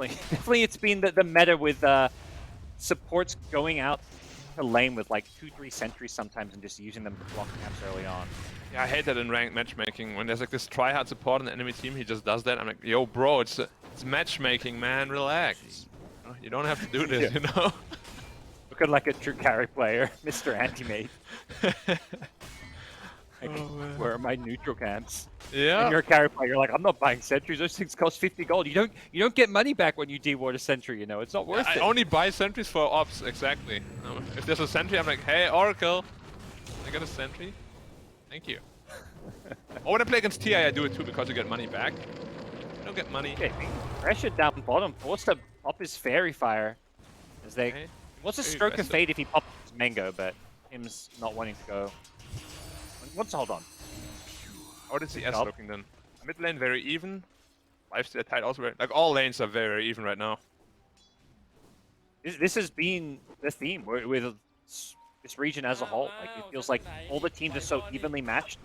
definitely it's been the meta with supports going out to lane with like 2-3 sentries sometimes and just using them to block camps early on. Yeah, I hate that in ranked matchmaking. When there's like this try-hard support in the enemy team, he just does that. I'm like, yo, bro, it's matchmaking, man. Relax. You don't have to do this, you know? Look at like a true carry player, Mr. Anti-Mate. Like, where are my neutral camps? Yeah. And you're a carry player, you're like, I'm not buying sentries, those things cost 50 gold. You don't get money back when you deward a sentry, you know, it's not worth it. I only buy sentries for ops, exactly. If there's a sentry, I'm like, hey, Oracle, I got a sentry. Thank you. Or when I play against TI, I do it too because you get money back. You don't get money. Okay, pressure down bottom, forced to pop his Fairy Fire. As they, Okay. What's a stroke of fate if he pops his Mango, but him's not wanting to go. What's hold on? How did CS looking then? Mid lane very even. Lifesteal tight also very, like all lanes are very even right now. This has been the theme with this region as a whole. Like it feels like all the teams are so evenly matched,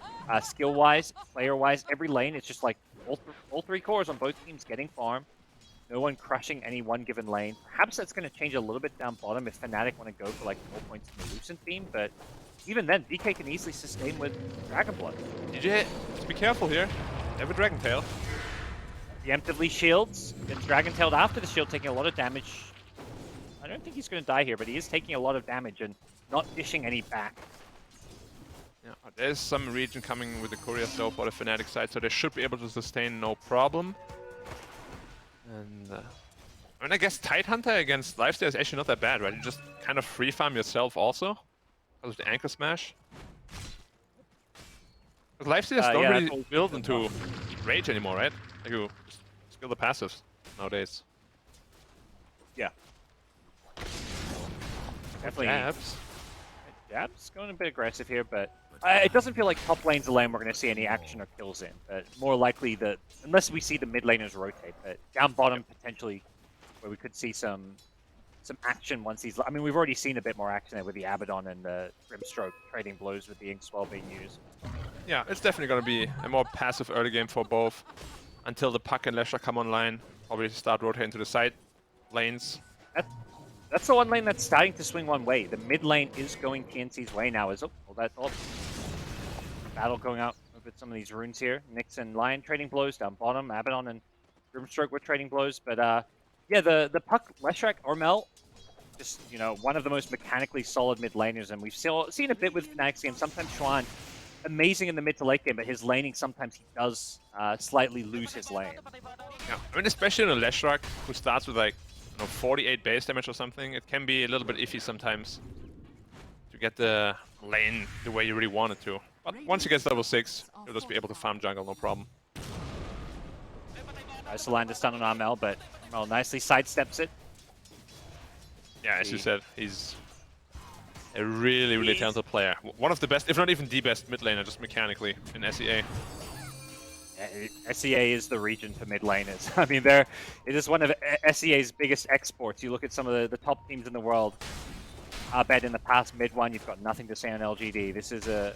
skill-wise, player-wise. Every lane, it's just like all three cores on both teams getting farm. No one crushing any one given lane. Perhaps that's going to change a little bit down bottom if Fnatic want to go for like 4 points in the Lucent theme, but even then, DK can easily sustain with Dragon Blood. DJ, just be careful here. They have a Dragon Tail. Preemptively shields, gets Dragon Tailed after the shield, taking a lot of damage. I don't think he's going to die here, but he is taking a lot of damage and not dishing any back. Yeah, there's some region coming with the courier though for the Fnatic side, so they should be able to sustain no problem. And I mean, I guess Tidehunter against Lifesteal is actually not that bad, right? You just kind of free farm yourself also because of the Anchor Smash. Because Lifesteals don't really build into Rage anymore, right? Like you just skill the passives nowadays. Yeah. Definitely. Jab's going a bit aggressive here, but it doesn't feel like top lane's a lane we're going to see any action or kills in. But more likely that, unless we see the mid laners rotate, but down bottom potentially where we could see some action once he's... I mean, we've already seen a bit more action there with the Abaddon and the Grimstroke trading blows with the Inkswell being used. Yeah, it's definitely going to be a more passive early game for both until the Puck and Lesher come online. Probably start rotating to the side lanes. That's the one lane that's starting to swing one way. The mid lane is going TNC's way now. Battle going out with some of these runes here. Nyx and Lion trading blows down bottom. Abaddon and Grimstroke were trading blows. But yeah, the Puck, Leshrac, Ormel, just, you know, one of the most mechanically solid mid laners. And we've seen a bit with Fnatic's game. Sometimes Xuan, amazing in the mid to late game, but his laning, sometimes he does slightly lose his lane. Yeah, I mean, especially on a Leshrac who starts with like, 48 base damage or something, it can be a little bit iffy sometimes to get the lane the way you really want it to. But once he gets level 6, he'll just be able to farm jungle, no problem. Tries to land a stun on Armel, but Armel nicely sidesteps it. Yeah, as you said, he's a really, really talented player. One of the best, if not even the best mid laner, just mechanically in SEA. SEA is the region for mid laners. I mean, it is one of SEA's biggest exports. You look at some of the top teams in the world. I bet in the past mid one, you've got nothing to say on LGD. This is a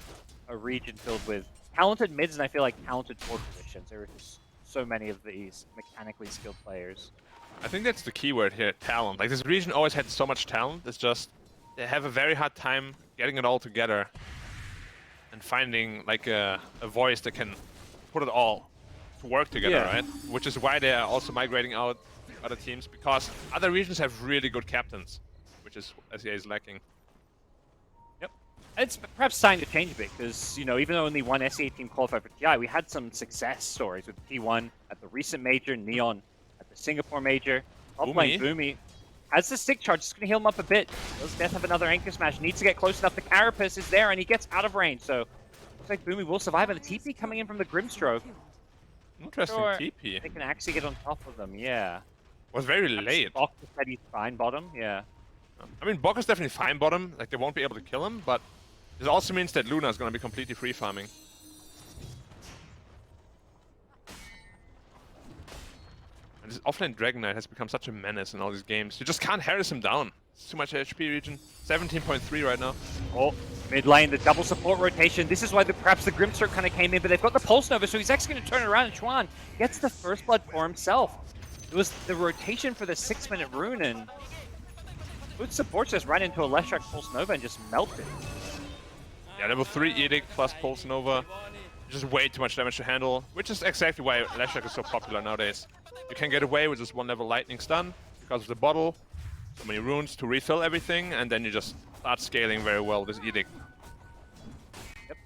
region filled with talented mids, and I feel like talented core positions. There are just so many of these mechanically skilled players. I think that's the key word here, talent. Like, this region always had so much talent. It's just they have a very hard time getting it all together and finding like a voice that can put it all to work together, right? Which is why they are also migrating out other teams, because other regions have really good captains, which is SEA is lacking. Yep. It's perhaps time to change a bit, because, you know, even though only one SEA team qualified for TI, we had some success stories with T1 at the recent major, Neon at the Singapore major. Top lane Boomy has the stick charge, just going to heal him up a bit. Does Death have another Anchor Smash? Needs to get close enough. The Carapace is there, and he gets out of range, so looks like Boomy will survive, and the TP coming in from the Grimstroke. Interesting TP. They can actually get on top of them, yeah. Was very late. Bok said he's fine bottom, yeah. I mean, Bok is definitely fine bottom, like they won't be able to kill him, but this also means that Luna is going to be completely free farming. And this offlane Dragon Knight has become such a menace in all these games. You just can't harass him down. It's too much HP region. 17.3 right now. Oh, mid lane, the double support rotation. This is why perhaps the Grimstroke kind of came in, but they've got the Pulse Nova, so he's actually going to turn it around, and Xuan gets the first blood for himself. It was the rotation for the 6-minute rune, and both supports just ran into a Leshrac Pulse Nova and just melted. Yeah, level 3 Edict plus Pulse Nova. Just way too much damage to handle, which is exactly why Leshrac is so popular nowadays. You can get away with just 1 level lightning stun because of the bottle, so many runes to refill everything, and then you just start scaling very well with Edict. Yep.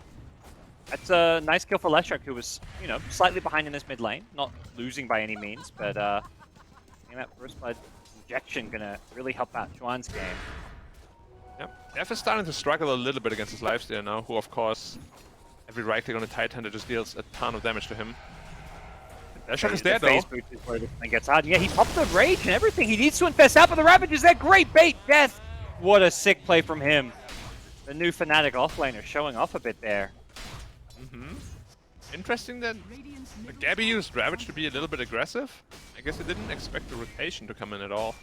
That's a nice kill for Leshrac, who was, you know, slightly behind in this mid lane. Not losing by any means, but getting that first blood injection gonna really help out Chuan's game. Yep. Def is starting to struggle a little bit against his lifesteal now, who of course, every right click on the TI10 just deals a ton of damage to him. Leshrac is dead though. Phase boot is where this thing gets hard. Yeah, he popped the rage and everything. He needs to infest out, but the Ravage is there. Great bait, Death. What a sick play from him. The new Fnatic offlaner showing off a bit there. Interesting that Gabby used Ravage to be a little bit aggressive. I guess he didn't expect the rotation to come in at all.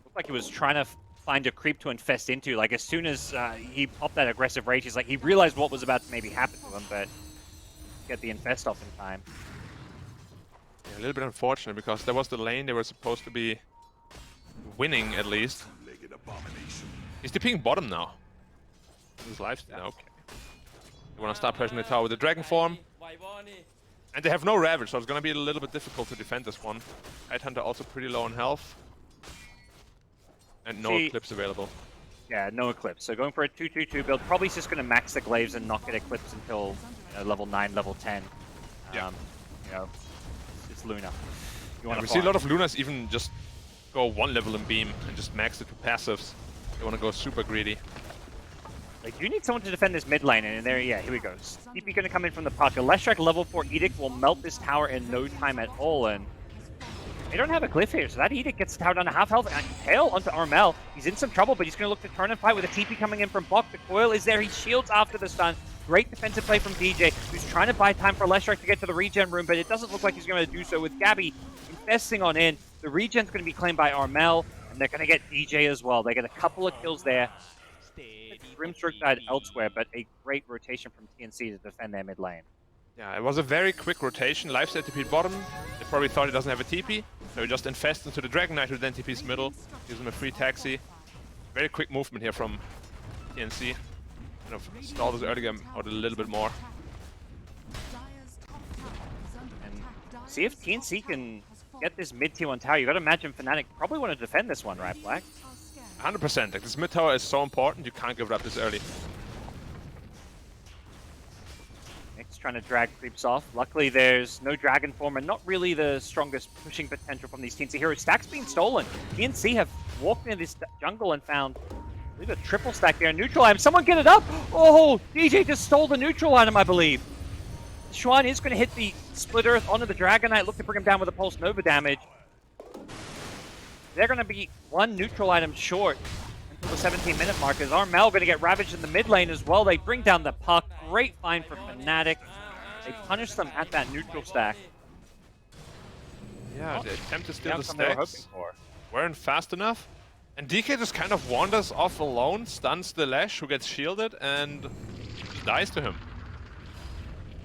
Looked like he was trying to find a creep to infest into. Like, as soon as he popped that aggressive rage, he's like, he realized what was about to maybe happen to him, but get the infest off in time. Yeah, a little bit unfortunate because that was the lane they were supposed to be winning at least. He's TPing bottom now. His lifesteal. Okay. They want to start pressuring the tower with the dragon form. And they have no Ravage, so it's going to be a little bit difficult to defend this one. Tidehunter also pretty low on health. And no Eclipse available. Yeah, no Eclipse. So going for a 2-2-2 build. Probably just going to max the glaives and not get Eclipse until level 9, level 10. Yeah. You know, it's Luna. We see a lot of Lunas even just go 1 level in beam and just max it to passives. They want to go super greedy. Like, you need someone to defend this mid lane, and there, yeah, here we go. TP gonna come in from the pocket. Leshrac level 4 Edict will melt this tower in no time at all, and they don't have a glyph here, so that Edict gets the tower down to half health, and tail onto Armel. He's in some trouble, but he's gonna look to turn and fight with a TP coming in from Bok. The coil is there, he shields after the stun. Great defensive play from DJ, who's trying to buy time for Leshrac to get to the regen room, but it doesn't look like he's gonna do so with Gabby infesting on in. The regen's gonna be claimed by Armel, and they're gonna get DJ as well. They get a couple of kills there. Grimstroke died elsewhere, but a great rotation from TNC to defend their mid lane. Yeah, it was a very quick rotation. Lifesteal TP'd bottom. They probably thought he doesn't have a TP, so he just infests into the Dragon Knight who then TP's middle. Gives him a free taxi. Very quick movement here from TNC. Kind of stall this early game out a little bit more. And see if TNC can get this mid tier 1 tower. You gotta imagine Fnatic probably want to defend this one, right, Black? 100%. Like, this mid tower is so important, you can't give it up this early. Nick's trying to drag creeps off. Luckily, there's no dragon form and not really the strongest pushing potential from these TNC heroes. Stack's being stolen. TNC have walked into this jungle and found, I believe, a triple stack there. Neutral item. Someone get it up! Oh, DJ just stole the neutral item, I believe. Xuan is going to hit the Split Earth onto the Dragon Knight. Look to bring him down with a Pulse Nova damage. They're going to be 1 neutral item short until the 17-minute mark. Is Armel going to get ravaged in the mid lane as well? They bring down the puck. Great find for Fnatic. They punish them at that neutral stack. Yeah, the attempt to steal the stacks weren't fast enough. And DK just kind of wanders off alone, stuns the Lash, who gets shielded, and dies to him.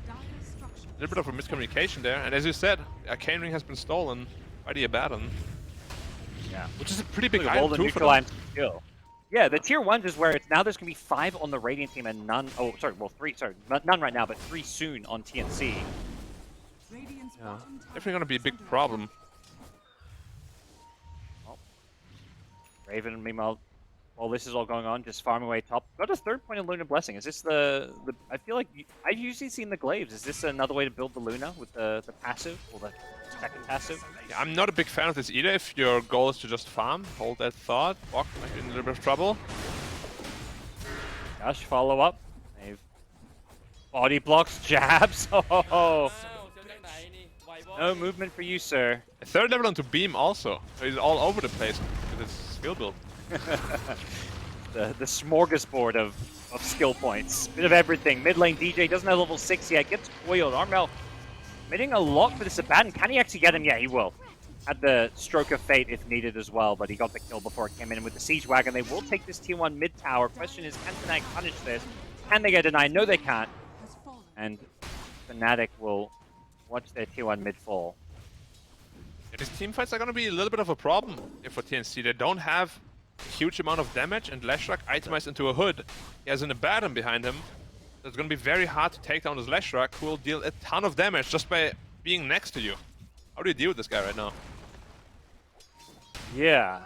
A little bit of a miscommunication there. And as you said, Arcane Ring has been stolen by the Abaddon. Yeah, which is a pretty big item too for them. Yeah, the tier 1s is where it's now there's going to be 5 on the Radiant team and none, oh sorry, well 3, sorry, none right now, but 3 soon on TNC. Yeah, definitely going to be a big problem. Well, Raven, meanwhile, while this is all going on, just farming away top. Got a 3rd point in Luna Blessing. Is this the I feel like I've usually seen the glaives. Is this another way to build the Luna with the passive, or the second passive? Yeah, I'm not a big fan of this either. If your goal is to just farm, hold that thought. Bok might be in a little bit of trouble. Gosh, follow up. They've body blocks, jabs. Oh, no movement for you, sir. A 3rd level onto Beam also. So he's all over the place with his skill build. the smorgasbord of skill points. Bit of everything. Mid lane DJ doesn't have level 6 yet. Gets coiled. Armel committing a lot for this Abaddon. Can he actually get him? Yeah, he will. Had the stroke of fate if needed as well, but he got the kill before it came in. And with the Siege Wagon, they will take this tier 1 mid tower. Question is, can Fnatic punish this? Can they get denied? No, they can't. And Fnatic will watch their tier 1 mid fall. these team fights are gonna be a little bit of a problem here for TNC. They don't have a huge amount of damage, and Leshrac itemized into a hood. He has an Abaddon behind him. So it's gonna be very hard to take down this Leshrac, who will deal a ton of damage just by being next to you. How do you deal with this guy right now? Yeah,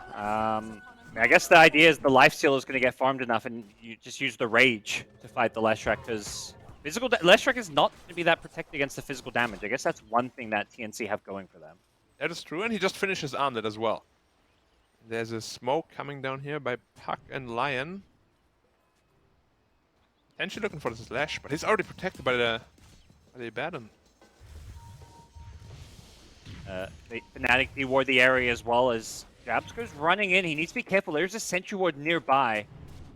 I guess the idea is the lifesteal is going to get farmed enough, and you just use the rage to fight the Leshrac, because Leshrac is not going to be that protected against the physical damage. I guess that's one thing that TNC have going for them. That is true, and he just finishes Armlet as well. There's a smoke coming down here by Puck and Lion. Potentially looking for the slash, but he's already protected by the Abaddon. Fnatic deward the area as well as Jabs goes running in. He needs to be careful. There's a sentry ward nearby.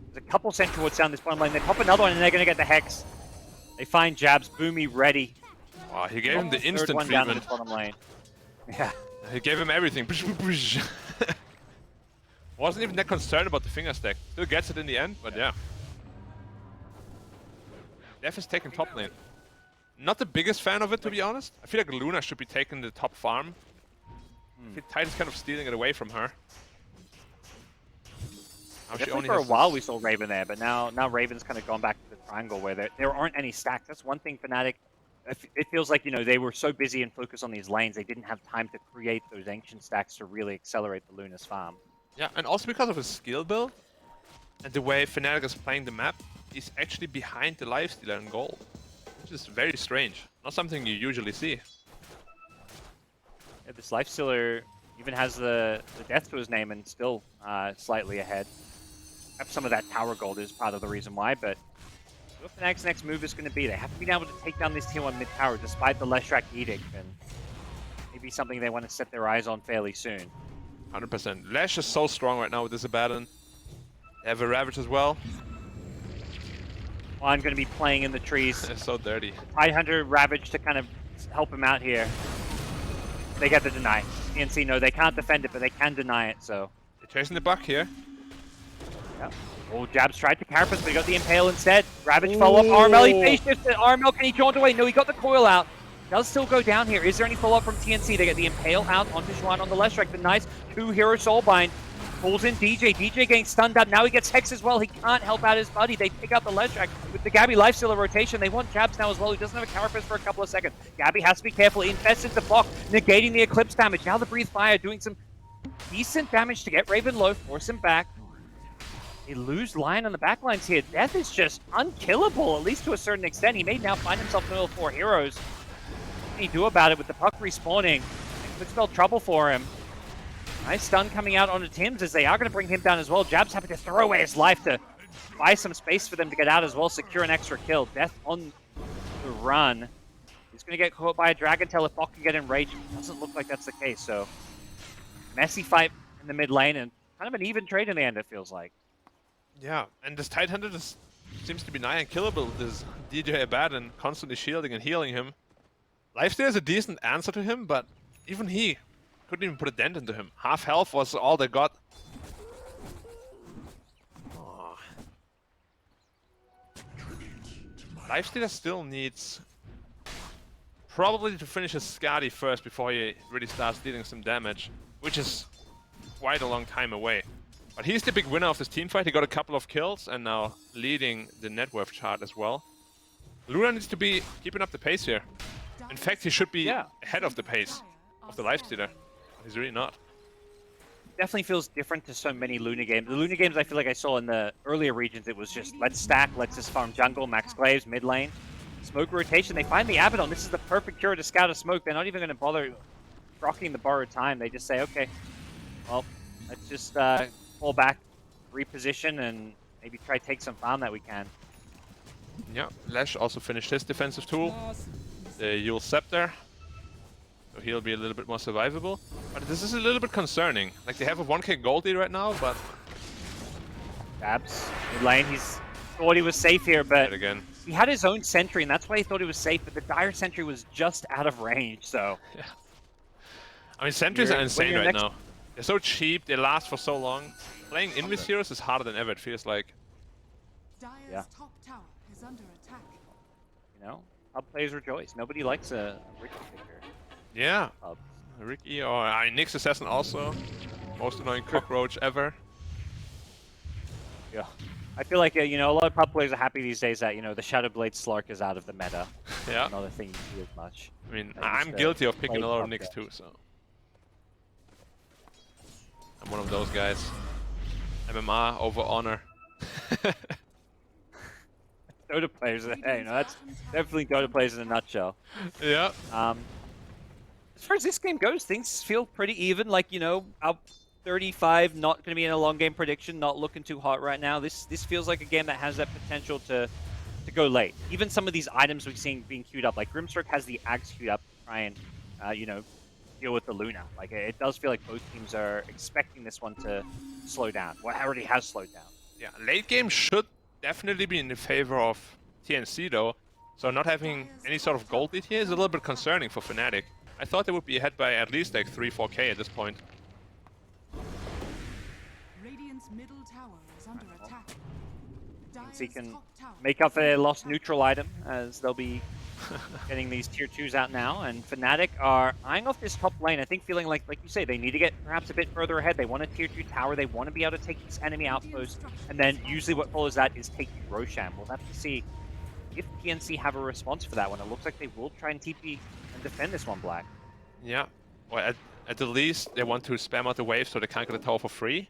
There's a couple sentry wards down this bottom lane. They pop another one and they're going to get the Hex. They find Jabs, Boomy ready. Wow, he gave him the instant one down treatment. this bottom lane. Yeah. He gave him everything. Wasn't even that concerned about the finger stack. Still gets it in the end, but yeah. Def is taking top lane. Not the biggest fan of it, to be honest. I feel like Luna should be taking the top farm. I feel Tide is kind of stealing it away from her. Definitely for a while we saw Raven there, but now Raven's kind of gone back to the triangle where there aren't any stacks. That's one thing Fnatic, it feels like, you know, they were so busy and focused on these lanes, they didn't have time to create those ancient stacks to really accelerate the Luna's farm. Yeah, and also because of his skill build and the way Fnatic is playing the map, he's actually behind the Lifestealer in gold. Which is very strange. Not something you usually see. Yeah, this Lifestealer even has the death to his name and still slightly ahead. Perhaps some of that tower gold is part of the reason why, but what Fnatic's next move is going to be. They have to be able to take down this tier 1 mid tower despite the Leshrac edict, and maybe something they want to set their eyes on fairly soon. 100%. Lash is so strong right now with this Abaddon. They have a Ravage as well. Juan going to be playing in the trees. It's so dirty. TI10 Ravage to kind of help him out here. They get the deny. TNC, no, they can't defend it, but they can deny it, so. They're chasing the buck here. Yep. Oh, Jabs tried to carapace, but he got the Impale instead. Ravage follow up. RML, he phase shifted. RML, can he jaunt away? No, he got the coil out. Does still go down here. Is there any follow-up from TNC? They get the Impale out onto Juan on the Leshrac. The nice 2-hero Soulbind. Pulls in DJ. DJ getting stunned up. Now he gets Hex as well. He can't help out his buddy. They pick out the Leshrac with the Gabby Lifestealer rotation. They want Jabs now as well. He doesn't have a carapace for a couple of seconds. Gabby has to be careful. He infests into Bok, negating the Eclipse damage. Now the Breathe Fire doing some decent damage to get Raven low, force him back. They lose Lion on the backlines here. Death is just unkillable, at least to a certain extent. He may now find himself in the middle of 4 heroes. What can he do about it with the Puck respawning? It could spell trouble for him. Nice stun coming out onto Tims as they are going to bring him down as well. Jab's happy to throw away his life to buy some space for them to get out as well, secure an extra kill. Death on the run. He's going to get caught by a Dragon Tail if Bok can get enraged. Doesn't look like that's the case, so messy fight in the mid lane and kind of an even trade in the end, it feels like. Yeah, and this Tidehunter seems to be nigh unkillable with this DJ Abaddon constantly shielding and healing him. Lifesteal is a decent answer to him, but even he couldn't even put a dent into him. Half health was all they got. Oh. Lifestealer still needs probably to finish his Skadi first before he really starts dealing some damage, which is quite a long time away. But he's the big winner of this team fight. He got a couple of kills and now leading the net worth chart as well. Luna needs to be keeping up the pace here. In fact, he should be ahead of the pace of the Lifestealer. He's really not. Definitely feels different to so many Luna games. The Luna games I feel like I saw in the earlier regions, it was just let's stack, let's just farm jungle, max glaives, mid lane. Smoke rotation, they find the Abaddon. This is the perfect cure to scout a smoke. They're not even going to bother rocking the borrowed time. They just say, okay, well, let's just pull back, reposition, and maybe try to take some farm that we can. Yeah, Lash also finished his defensive tool. The Yule Scepter. So he'll be a little bit more survivable. But this is a little bit concerning. Like, they have a 1k gold lead right now, but... Jabs, mid lane, he's thought he was safe here, but again. He had his own sentry, and that's why he thought he was safe, but the Dire sentry was just out of range, so... Yeah. I mean, sentries are insane right now. They're so cheap, they last for so long. Playing Invis heroes is harder than ever, it feels like. Yeah. Top tower is under attack. You know, pub players rejoice. Nobody likes a rich picker. Yeah. Ricky or Nyx Assassin also. Most annoying cockroach ever. Yeah. I feel like, you know, a lot of pub players are happy these days that, you know, the Shadowblade Slark is out of the meta. Yeah. Another thing you see as much. I mean, I used I'm to guilty of picking play a lot of pub Nyx games. too, so. I'm one of those guys. MMR over honor. Dota players, hey, you know, that's definitely Dota players in a nutshell. Yeah. As far as this game goes, things feel pretty even. Like, you know, up 35, not going to be in a long game prediction, not looking too hot right now. This feels like a game that has that potential to go late. Even some of these items we've seen being queued up, like Grimstroke has the Axe queued up to try and, you know, deal with the Luna. Like, it does feel like both teams are expecting this one to slow down. Well, it already has slowed down. Yeah, late game should definitely be in the favor of TNC though. So not having any sort of gold lead here is a little bit concerning for Fnatic. I thought they would be ahead by at least like 3-4k at this point. Radiant's middle tower is under attack. TNC Dire's can top tower make up is for their under lost attack. neutral item, as they'll be getting these tier 2s out now, and Fnatic are eyeing off this top lane. I think feeling like you say, they need to get perhaps a bit further ahead. They want a tier 2 tower. They want to be able to take these enemy outposts, and then usually what follows that is taking Roshan. We'll have to see if TNC have a response for that one. It looks like they will try and TP and defend this one, Black. Yeah, well at the least they want to spam out the wave so they can't get the tower for free.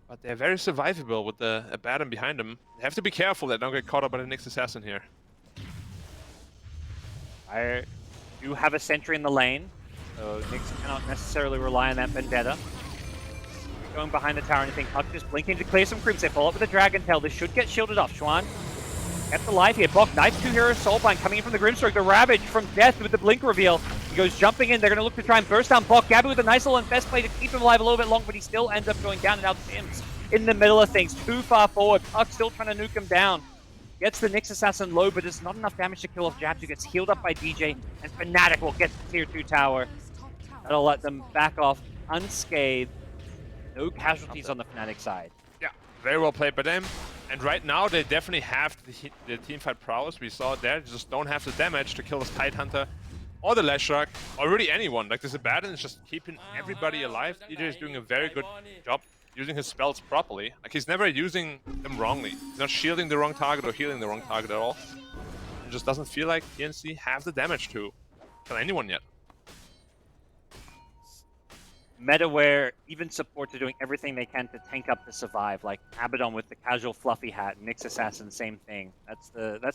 But they're very survivable with the Abaddon behind them. They have to be careful they don't get caught up by the Nyx Assassin here. I do have a sentry in the lane, so Nyx cannot necessarily rely on that Vendetta. Going behind the tower, anything. Puck just blinking to clear some creeps. They follow up with a Dragon Tail. This should get shielded off. Schwan kept alive here. Bok knife 2 heroes Soulbind coming in from the Grimstroke. The Ravage from Death with the blink reveal. He goes jumping in. They're going to look to try and burst down Bok. Gabby with a nice little infest play to keep him alive a little bit long, but he still ends up going down and out Sims in the middle of things. Too far forward. Puck still trying to nuke him down. Gets the Nyx Assassin low, but it's not enough damage to kill off Jabs, who gets healed up by DJ, and Fnatic will get the tier 2 tower. Dire's top tower That'll let them back off unscathed. No casualties on the Fnatic side. Yeah, very well played by them. And right now they definitely have the teamfight prowess. We saw it there. They just don't have the damage to kill this Tidehunter or the Leshrac or really anyone. Like this Abaddon is just keeping everybody alive. DJ is doing a very good job using his spells properly. Like he's never using them wrongly. He's not shielding the wrong target or healing the wrong target at all. It just doesn't feel like TNC have the damage to kill anyone yet. Meta where even supports are doing everything they can to tank up to survive, like Abaddon with the casual fluffy hat, Nyx Assassin, same thing. That's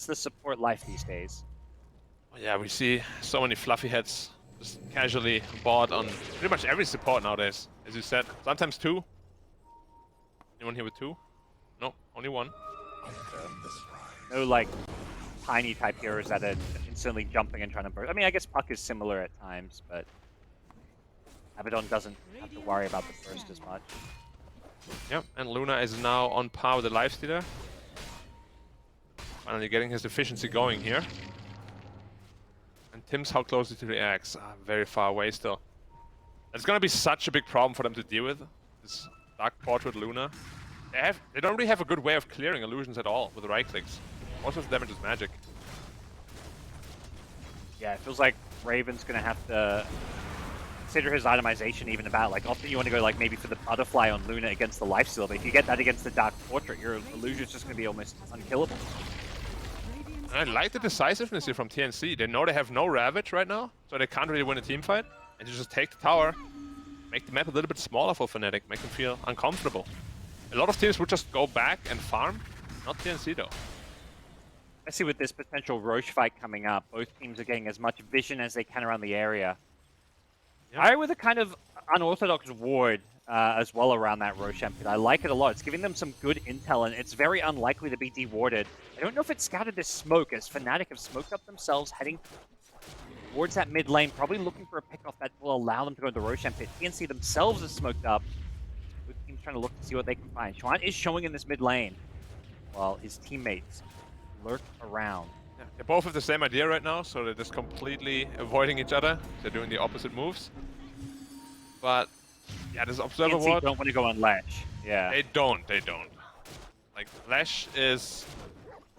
the support life these days. Yeah, we see so many fluffy heads just casually bought on pretty much every support nowadays. As you said, sometimes 2. Anyone here with 2? No, only 1. No like tiny type heroes that are instantly jumping and trying to burst. I mean, I guess Puck is similar at times, but Abaddon doesn't have to worry about the burst as much. Yep, and Luna is now on par with the Lifestealer. Finally getting his efficiency going here. And Tim's how close is to the axe? Very far away still. It's gonna be such a big problem for them to deal with. This Dark Portrait Luna. They don't really have a good way of clearing illusions at all with the right clicks. Most of the damage is magic. Yeah, it feels like Raven's gonna have to consider his itemization even about, like, often you want to go, like, maybe for the Butterfly on Luna against the Lifesteal, but if you get that against the Dark Portrait, your illusion's just gonna be almost unkillable. Radiant's And I like the decisiveness here from TNC. They know they have no Ravage right now, so they can't really win a team fight. And you just take the tower, make the map a little bit smaller for Fnatic, make them feel uncomfortable. A lot of teams would just go back and farm, not TNC though. Especially with this potential Roche fight coming up, both teams are getting as much vision as they can around the area. Yep. I with a kind of unorthodox ward as well around that Roshan pit. I like it a lot. It's giving them some good intel, and it's very unlikely to be dewarded. I don't know if it scouted this smoke, as Fnatic have smoked up themselves, heading towards that mid lane, probably looking for a pick off that will allow them to go to the Roshan pit. TNC themselves is smoked up, with teams trying to look to see what they can find. Schwan is showing in this mid lane, while his teammates lurk around. Yeah, they both have the same idea right now, so they're just completely avoiding each other. They're doing the opposite moves. But yeah, this Observer TNC Ward, don't want to go on Latch. Yeah. they don't. Like, Lash is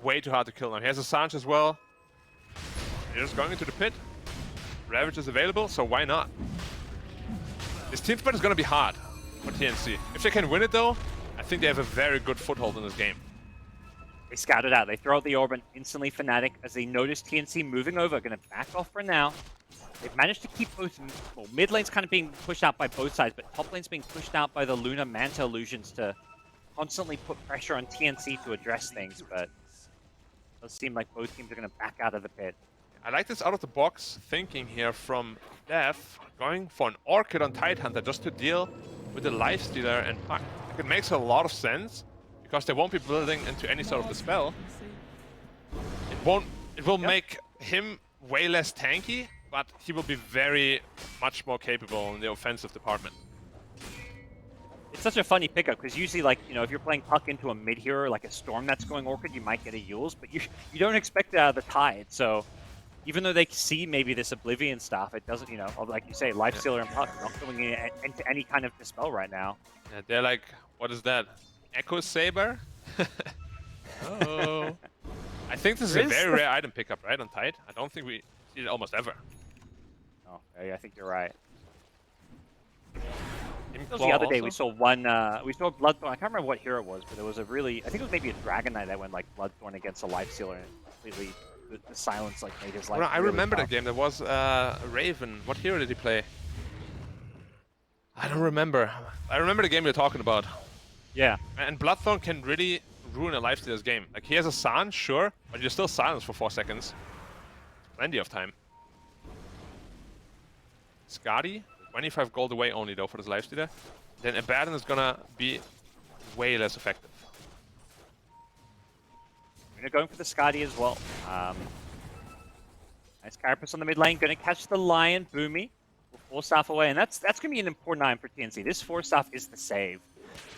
way too hard to kill now. He has a Sanch as well. They're just going into the pit. Ravage is available, so why not? This team fight is gonna be hard for TNC. If they can win it though, I think they have a very good foothold in this game. They scout it out. They throw out the orb and instantly Fnatic, as they notice TNC moving over, going to back off for now. They've managed to keep both, well, mid lane's kind of being pushed out by both sides, but top lane's being pushed out by the Luna Manta illusions to constantly put pressure on TNC to address things, but it does seem like both teams are going to back out of the pit. I like this out-of-the-box thinking here from Dev, going for an Orchid on Tidehunter just to deal with the Lifestealer and Puck. Like, it makes a lot of sense, because they won't be building into any sort of dispel. It will make him way less tanky, but he will be very much more capable in the offensive department. It's such a funny pickup, because usually, like, you know, if you're playing Puck into a mid-hero, like a Storm that's going Orchid, you might get a Yules, but you don't expect it out of the Tide, so even though they see maybe this Oblivion stuff, it doesn't, you know, like you say, Lifestealer and Puck not going into any kind of dispel right now. Yeah, they're like, what is that? Echo Saber? Oh. I think this is a very rare item pickup, right, on Tide? I don't think we see it almost ever. Oh, yeah, I think you're right. Claw The other day we also? saw one, we saw Bloodthorn. I can't remember what hero it was, but there was a really, I think it was maybe a Dragon Knight that went like Bloodthorn against a Lifestealer and completely, the silence like made his life. Well, I really remember tough. that game. There was Raven. What hero did he play? I don't remember. I remember the game you're talking about. Yeah. And Bloodthorn can really ruin a Lifestealer's game. Like, he has a San, sure, but you're still silenced for 4 seconds. Plenty of time. Skadi, 25 gold away only though for this Lifestealer. Then Abaddon is gonna be way less effective. We're going for the Skadi as well. Nice Carapace on the mid lane, going to catch the Lion, Boomy. Will force staff away, and that's going to be an important item for TNC. This force staff is the save.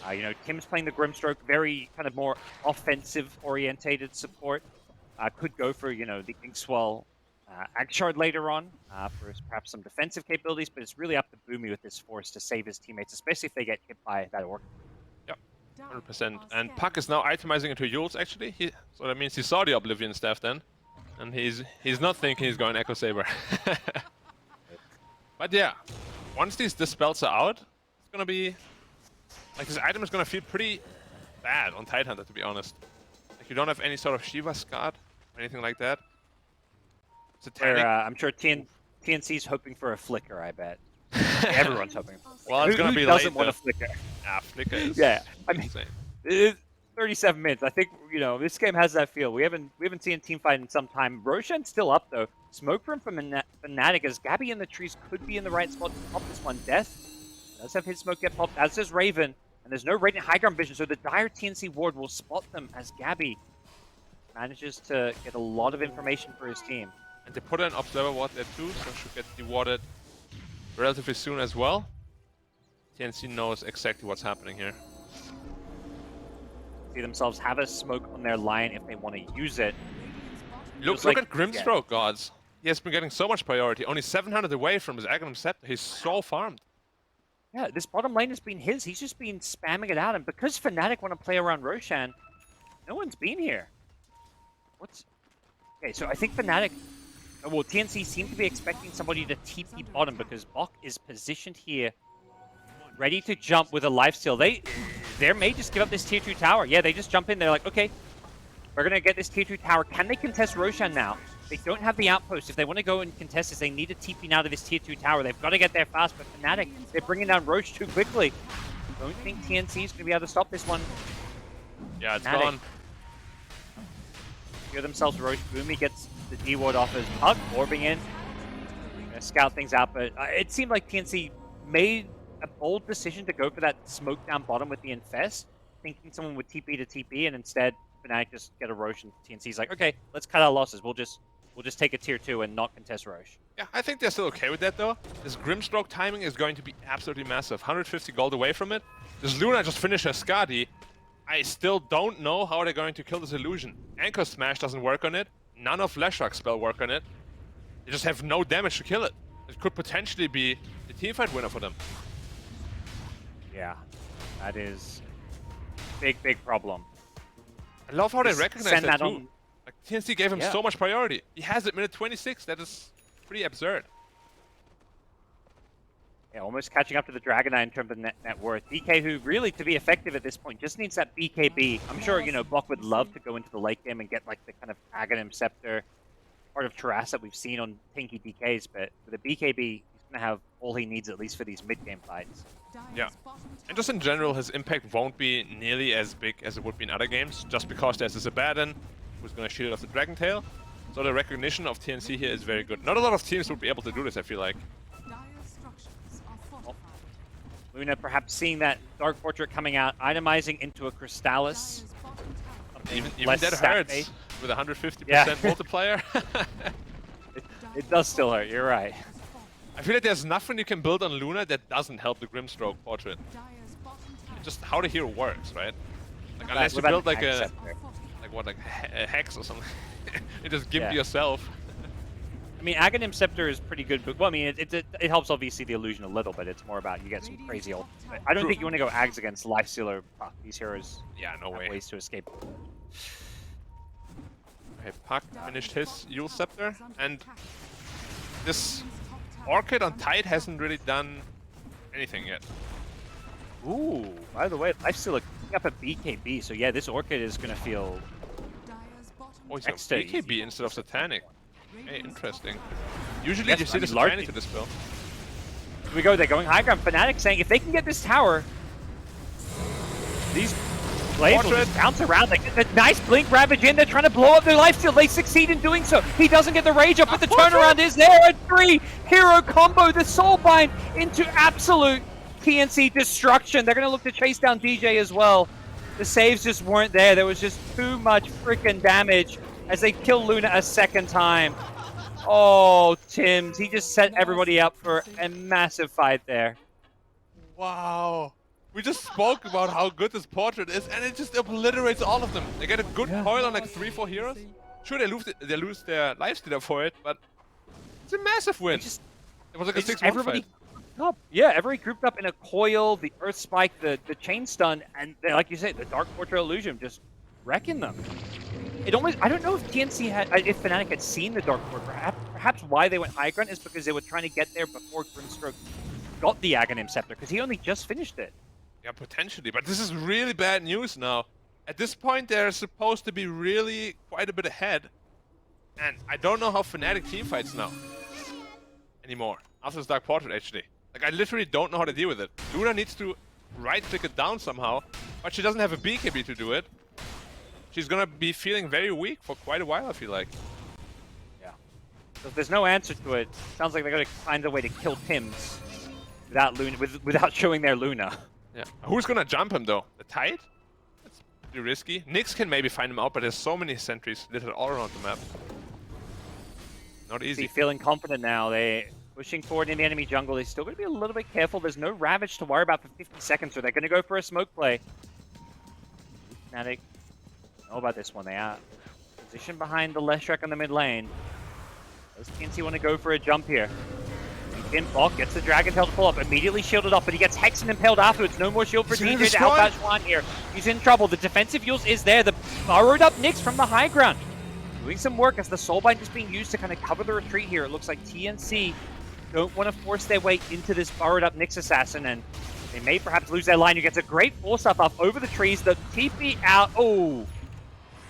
You know, Tim's playing the Grimstroke, very kind of more offensive-orientated support. Could go for, you know, the Inkswell Agshard later on for perhaps some defensive capabilities, but it's really up to Boomy with this force to save his teammates, especially if they get hit by that Orc. Yep, 100%. And Puck is now itemizing into Yules, actually. So that means he saw the Oblivion staff then. And he's not thinking he's going Echo Saber. But yeah, once these dispels are out, it's gonna be... Like, this item is gonna feel pretty bad on Tidehunter, to be honest. Like, you don't have any sort of Shiva Scarred or anything like that. Satanic. I'm sure TNC's hoping for a Flicker, I bet. Everyone's hoping. Well, it's gonna Who be doesn't late, want a though. Flicker? Ah, Flicker is Yeah, I mean, insane. it's 37 minutes. I think, you know, this game has that feel. We haven't seen a team fight in some time. Roshan's still up though. Smoke room from Fnatic as Gabby in the trees could be in the right spot to pop this one. Death does have his smoke get popped, as does Raven, and there's no Radiant High Ground vision, so the dire TNC ward will spot them as Gabby manages to get a lot of information for his team. And they put an Observer Ward there too, so should get dewarded relatively soon as well. TNC knows exactly what's happening here. See themselves have a smoke on their line if they want to use it. Look like- at Grimstroke, gods. He has been getting so much priority. Only 700 away from his Aghanim Scepter. He's so farmed. Yeah, this bottom lane has been his. He's just been spamming it out, and because Fnatic want to play around Roshan, no one's been here. What's... Okay, so I think Fnatic... Well, TNC seem to be expecting somebody to TP bottom because Bok is positioned here, ready to jump with a lifesteal. They may just give up this tier 2 tower. Yeah, they just jump in. They're like, okay, we're going to get this tier 2 tower. Can they contest Roshan now? They don't have the outpost. If they want to go and contest this, they need a TP now to this tier 2 tower. They've got to get there fast, but Fnatic, they're bringing down Roche too quickly. Don't think TNC is going to be able to stop this one. Yeah, it's Fnatic. gone. Secure themselves. Roche Boomy gets the D-ward off his Puck, orbing in. Gonna scout things out, but it seemed like TNC made a bold decision to go for that smoke down bottom with the Infest, thinking someone would TP to TP, and instead Fnatic just get a Roche, and TNC's like, okay, let's cut our losses. We'll just take a tier 2 and not contest Roche. Yeah, I think they're still okay with that though. This Grimstroke timing is going to be absolutely massive. 150 gold away from it. This Luna just finished her Skadi. I still don't know how they're going to kill this illusion. Anchor Smash doesn't work on it. None of Leshrac spell work on it. They just have no damage to kill it. It could potentially be the teamfight winner for them. Yeah, that is big problem. I love how they Just recognize send that that too. on. Like, TNC gave him Yeah. so much priority. He has it minute 26. That is pretty absurd. Yeah, almost catching up to the Dragon Eye in terms of net worth. DK, who really, to be effective at this point, just needs that BKB. I'm sure, you know, Block would love to go into the late game and get, like, the kind of Aghanim Scepter, part of Taras that we've seen on Pinky DKs, but with a BKB, he's going to have all he needs, at least for these mid-game fights. Yeah. And just in general, his impact won't be nearly as big as it would be in other games, just because there's this Abaddon who's going to shield off the Dragon Tail. So the recognition of TNC here is very good. Not a lot of teams would be able to do this, I feel like. Luna perhaps seeing that Dark Portrait coming out, itemizing into a Crystallis. Even less that stat hurts base. with a 150% Yeah. multiplier. It does still hurt, you're right. I feel like there's nothing you can build on Luna that doesn't help the Grimstroke portrait. Just how the hero works, right? Like unless you build like a a hex or something, you just give it yourself. I mean, Aghanim Scepter is pretty good, but well, I mean, it helps obviously the illusion a little, but it's more about you get some crazy ult. I don't think you want to go Ags against Lifestealer. These heroes no have way. ways to escape. Okay, Puck finished his Yule Scepter, and this Orchid on Tide hasn't really done anything yet. Ooh, by the way, Lifestealer picking up a BKB, so yeah, this Orchid is going to feel Oh, he's a extra BKB easy. instead of Satanic. Hey, interesting. Usually Yes, you see I the mean, Satanic largely- to this build. Here we go, they're going high ground. Fnatic saying if they can get this tower, these blades will just bounce around. They get the nice Blink Ravage in, they're trying to blow up their lifesteal. They succeed in doing so. He doesn't get the rage up, but the turnaround is there. A 3-hero combo, the Soulbind into absolute TNC destruction. They're going to look to chase down DJ as well. The saves just weren't there. There was just too much freaking damage as they kill Luna a second time. Oh, Tims, he just set everybody up for a massive fight there. Wow. We just spoke about how good this portrait is, and it just obliterates all of them. They get a good coil on like 3-4 heroes. Sure, they lose their lifestealer for it, but it's a massive win. It was like a 6-1 everybody fight. grouped up. Yeah, everybody grouped up in a coil, the Earth Spike, the Chain Stun, and like you said, the Dark Portrait Illusion just wrecking them. It almost, I don't know if TNC had, if Fnatic had seen the Dark Portrait. Perhaps why they went high ground is because they were trying to get there before Grimstroke got the Aghanim Scepter, because he only just finished it. Yeah, potentially, but this is really bad news now. At this point, they're supposed to be really quite a bit ahead. And I don't know how Fnatic teamfights now. Anymore. After this Dark Portrait, actually. Like, I literally don't know how to deal with it. Luna needs to right-click it down somehow, but she doesn't have a BKB to do it. She's gonna be feeling very weak for quite a while, I feel like. Yeah. So if there's no answer to it, sounds like they're going to find a way to kill Tims without Luna, without showing their Luna. Yeah. Who's gonna jump him, though? The Tide? That's pretty risky. Nyx can maybe find him out, but there's so many sentries littered all around the map. Not easy. Feeling confident now. They pushing forward in the enemy jungle. They're still going to be a little bit careful. There's no Ravage to worry about for 50 seconds, so they're going to go for a smoke play. Fnatic know about this one. They are positioned behind the Leshrac on the mid lane. Does TNC want to go for a jump here? Bok gets the Dragon Tail to pull up, immediately shielded off, but he gets Hexed and Impaled afterwards. No more shield for DJ to outbash one here. He's in trouble. The defensive use is there. The burrowed up Nyx from the high ground doing some work as the Soulbind is being used to kind of cover the retreat here. It looks like TNC don't want to force their way into this burrowed up Nyx assassin, and they may perhaps lose their line. Who gets a great force up over the trees. The TP out. Oh,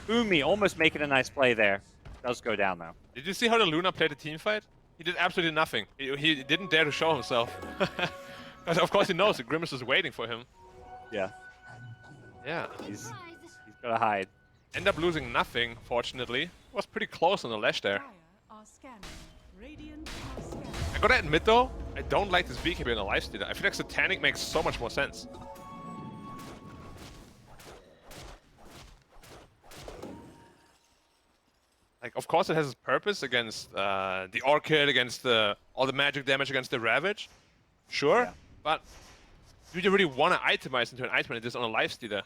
Umi almost making a nice play there. Does go down though. Did you see how the Luna played a team fight? He did absolutely nothing. He didn't dare to show himself. Because of course he knows the Grimace is waiting for him. Yeah. Yeah. He's got to hide. End up losing nothing, fortunately. Was pretty close on the Lash there. I gotta admit though, I don't like this BKB on the lifestealer. I feel like Satanic makes so much more sense. Like, of course it has its purpose against the Orchid, against all the magic damage against the Ravage. Sure, but do you really want to itemize into an item like this on a lifestealer?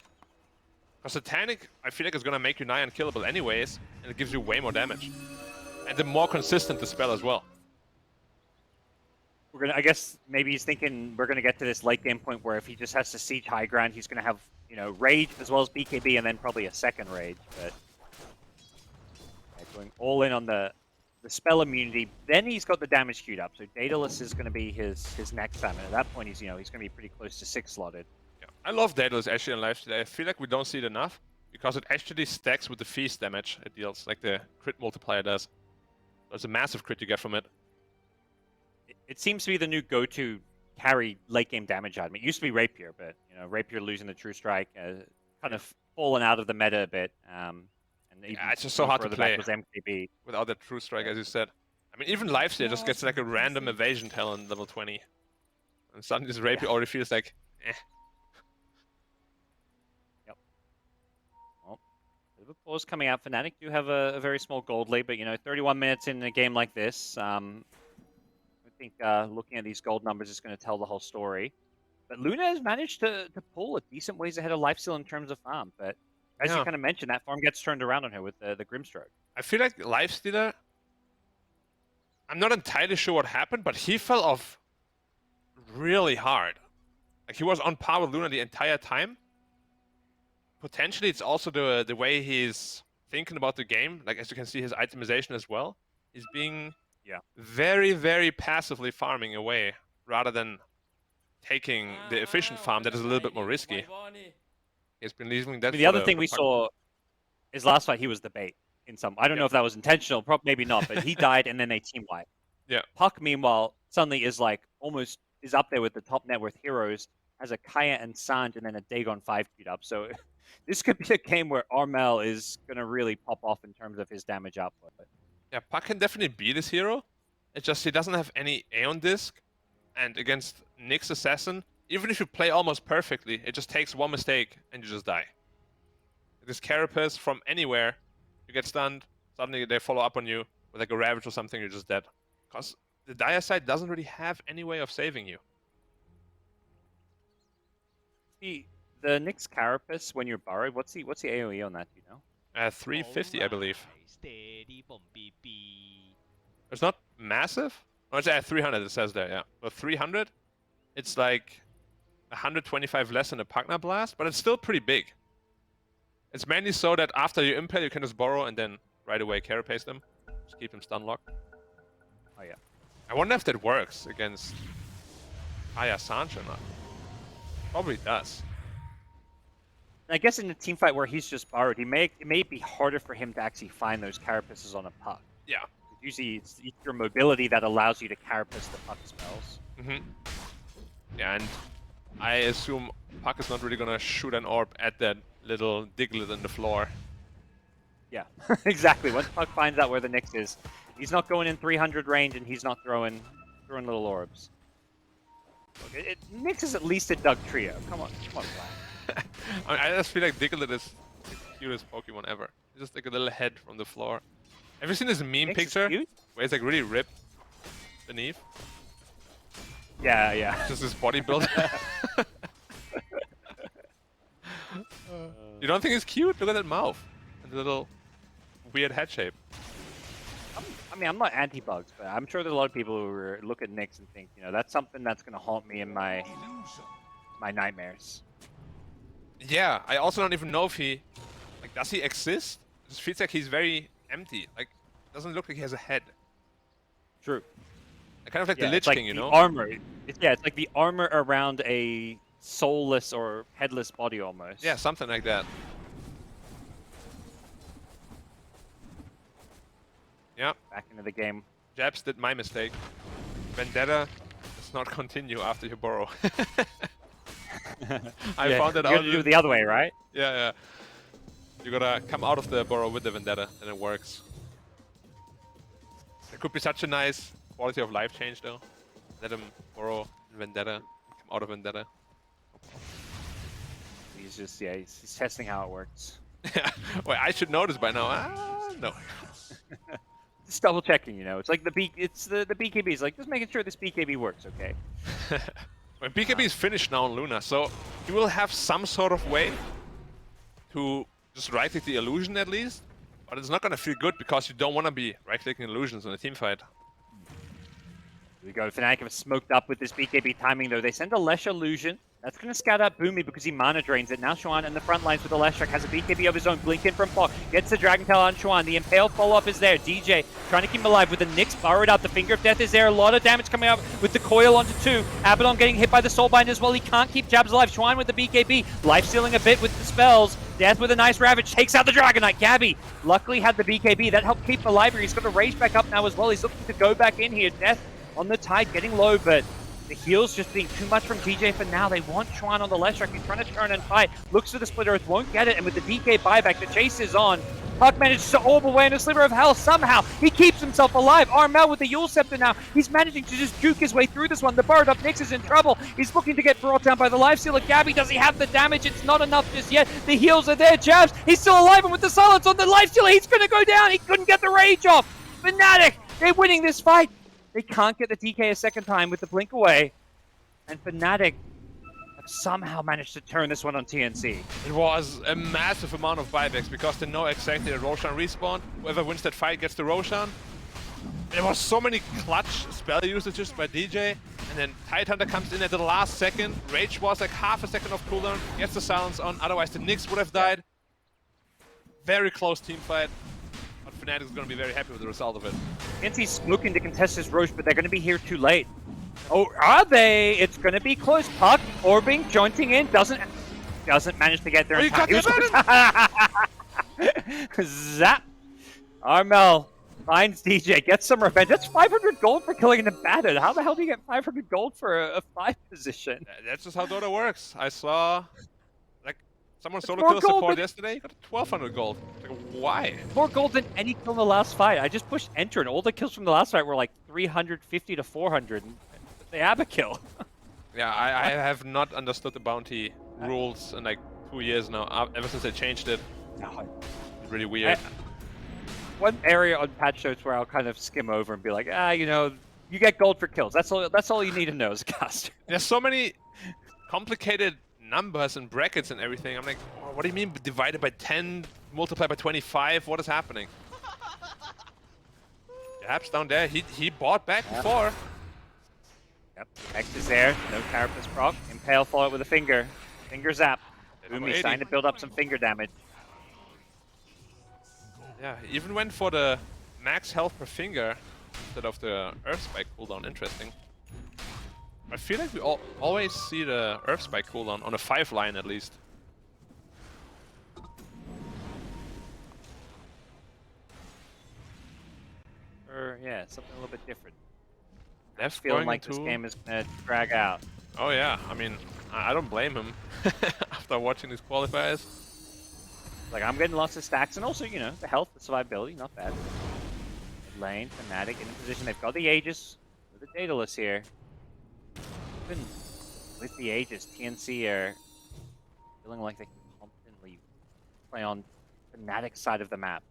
Because Satanic, I feel like, is going to make you nigh unkillable anyways, and it gives you way more damage. And the more consistent the spell as well. We're gonna. I guess maybe he's thinking we're gonna get to this late game point where if he just has to siege high ground, he's gonna have, you know, rage as well as BKB, and then probably a second rage. But going all in on the the spell immunity. Then he's got the damage queued up. So Daedalus is going to be his next time. And at that point, he's he's going to be pretty close to 6 slotted. Yeah. I love Daedalus actually in live today. I feel like we don't see it enough because it actually stacks with the feast damage it deals, like the crit multiplier does. So it's a massive crit you get from it. It seems to be the new go-to carry late game damage item. It used to be Rapier, but Rapier losing the True Strike, kind of fallen out of the meta a bit. And yeah, it's just so hard to play was MKB without that True Strike, as you said. I mean, even Lifesteal just gets like a random evasion talent level 20, and suddenly this Rapier already feels like, eh. Yep. Well, bit of a pause coming out. Fnatic do have a very small gold lead, but 31 minutes in a game like this. I think looking at these gold numbers is going to tell the whole story. But Luna has managed to pull a decent ways ahead of Lifesteal in terms of farm. But as you kind of mentioned, that farm gets turned around on her with the Grimstroke. I feel like Lifestealer, I'm not entirely sure what happened, but he fell off really hard. Like he was on par with Luna the entire time. Potentially it's also the way he's thinking about the game. Like as you can see, his itemization as well. He's being very, very passively farming away rather than taking the efficient farm that is a little bit more risky. He's been leaving that. The other thing we saw is last fight he was the bait in some. I don't know if that was intentional, maybe not, but he died and then they team wipe. Yeah. Puck, meanwhile, suddenly is like almost is up there with the top net worth heroes, has a Kaya and Sanj and then a Dagon 5 queued up. So this could be a game where Armel is going to really pop off in terms of his damage output. Yeah, Puck can definitely be this hero. It's just he doesn't have any Aeon Disc. And against Nyx Assassin, even if you play almost perfectly, it just takes one mistake and you just die. This Carapace from anywhere, you get stunned, suddenly they follow up on you with like a Ravage or something, you're just dead. Because the Dire side doesn't really have any way of saving you. The Nyx Carapace, when you're burrowed, what's the AoE on that, do you know? 350, I believe. It's not massive. Oh, it's at 300, it says there, yeah. But 300, it's like 125 less than a Pugna Blast, but it's still pretty big. It's mainly so that after you impale, you can just borrow and then right away carapace them. Just keep them stun locked. Oh, yeah. I wonder if that works against Aya Sanch or not. Probably does. I guess in a team fight where he's just borrowed, it may be harder for him to actually find those carapaces on a Puck. Yeah. Usually it's your mobility that allows you to carapace the Puck spells. Yeah, and I assume Puck is not really gonna shoot an orb at that little Diglett in the floor. Yeah, exactly. Once Puck finds out where the Nyx is, he's not going in 300 range and he's not throwing little orbs. Look, Nyx is at least a Doug Trio. Come on, Black. I mean, I just feel like Diglett is the cutest Pokemon ever. It's just like a little head from the floor. Have you seen this meme Nyx picture is cute? where it's like really ripped beneath? Yeah. Just his body build. You don't think it's cute? Look at that mouth and the little weird head shape. I mean, I'm not anti-bugs, but I'm sure there's a lot of people who look at Nyx and think, that's something that's going to haunt me in my nightmares. Yeah, I also don't even know if does he exist? It just feels like he's very empty. Like, doesn't look like he has a head. True. Kind of like the Lich King, you know? Armor. It's like the armor around a soulless or headless body almost. Yeah, something like that. Yeah. Back into the game. Jabs did my mistake. Vendetta does not continue after you borrow. I found that out. You gotta do it the other way, right? Yeah. You gotta come out of the borrow with the Vendetta, and it works. It could be such a nice quality of life change, though. Let him borrow Vendetta, come out of Vendetta. He's just, he's testing how it works. Yeah, well, I should know this by now. No. Just double checking, It's like the BKB. It's like just making sure this BKB works, okay? Well, BKB is finished now on Luna, so you will have some sort of way to just right-click the illusion at least, but it's not gonna feel good because you don't want to be right-clicking illusions in a team fight. Here we go. Fnatic have smoked up with this BKB timing, though. They send a Lesh Illusion. That's going to scout out Boomy because he mana drains it. Now Xuan in the front lines with the Leshrac has a BKB of his own. Blink in from Pog. Gets the Dragon Tail on Xuan. The Impale follow-up is there. DJ trying to keep him alive with the Nyx burrowed out. The Finger of Death is there. A lot of damage coming up with the Coil onto 2. Abaddon getting hit by the Soulbind as well. He can't keep Jabs alive. Xuan with the BKB. Life stealing a bit with the spells. Death with a nice Ravage. Takes out the Dragon Knight. Gabby luckily had the BKB. That helped keep the library. He's got to rage back up now as well. He's looking to go back in here. Death on the Tide getting low, but the heals just being too much from DJ for now. They want Xuan on the Leshrac. He's trying to turn and fight. Looks for the Split Earth, won't get it. And with the DK buyback, the chase is on. Puck manages to orb away in a sliver of hell somehow. He keeps himself alive. Armel with the Yule Scepter now. He's managing to just juke his way through this one. The burrowed up Nyx is in trouble. He's looking to get brought down by the Lifestealer. Gabby, does he have the damage? It's not enough just yet. The heals are there. Jabs, he's still alive. And with the silence on the Lifestealer, he's going to go down. He couldn't get the rage off. Fnatic, they're winning this fight. They can't get the DK a second time with the blink away. And Fnatic have somehow managed to turn this one on TNC. It was a massive amount of buybacks because they know exactly that Roshan respawned. Whoever wins that fight gets the Roshan. There was so many clutch spell usages by DJ. And then Tidehunter comes in at the last second. Rage was like half a second of cooldown. Gets the silence on. Otherwise the Nyx would have died. Very close team fight. But Fnatic is going to be very happy with the result of it. TNC's looking to contest this Roche, but they're going to be here too late. Oh, are they? It's going to be close. Puck, orbing, jointing in, doesn't manage to get there in time. Zap! Armel finds DJ, gets some revenge. That's 500 gold for killing an Abaddon. How the hell do you get 500 gold for a 5 position? That's just how Dota works. I saw like someone It's solo more kill gold support than- yesterday. Got 1200 gold. Like, why? More gold than any kill in the last fight. I just pushed enter, and all the kills from the last fight were like 350 to 400. And they have a kill. Yeah, I have not understood the bounty rules in like 2 years now. Ever since they changed it, No, it's really weird. one area on patch notes where I'll kind of skim over and be like, you know, you get gold for kills. That's all you need to know as a caster. There's so many complicated numbers and brackets and everything. I'm like, oh, what do you mean divided by 10, multiplied by 25? What is happening? Perhaps down there, he bought back before. Yep, X is there. No Carapace proc. Impale follow it with a finger. Finger zap. Level Boomy 80. starting to build up some finger damage. Yeah, he even went for the max health per finger instead of the Earth Spike cooldown. Interesting. I feel like we always see the Earth Spike cooldown on a 5 line at least. Or yeah, something a little bit different. Left Feeling going like this into- game is gonna drag out. Oh yeah, I mean, I don't blame him after watching these qualifiers. Like I'm getting lots of stacks, and also you know the health, the survivability, not bad. Mid lane, Fnatic in position. They've got the Aegis with the Daedalus here. Even with the Aegis, TNC are feeling like they can confidently play on Fnatic's side of the map.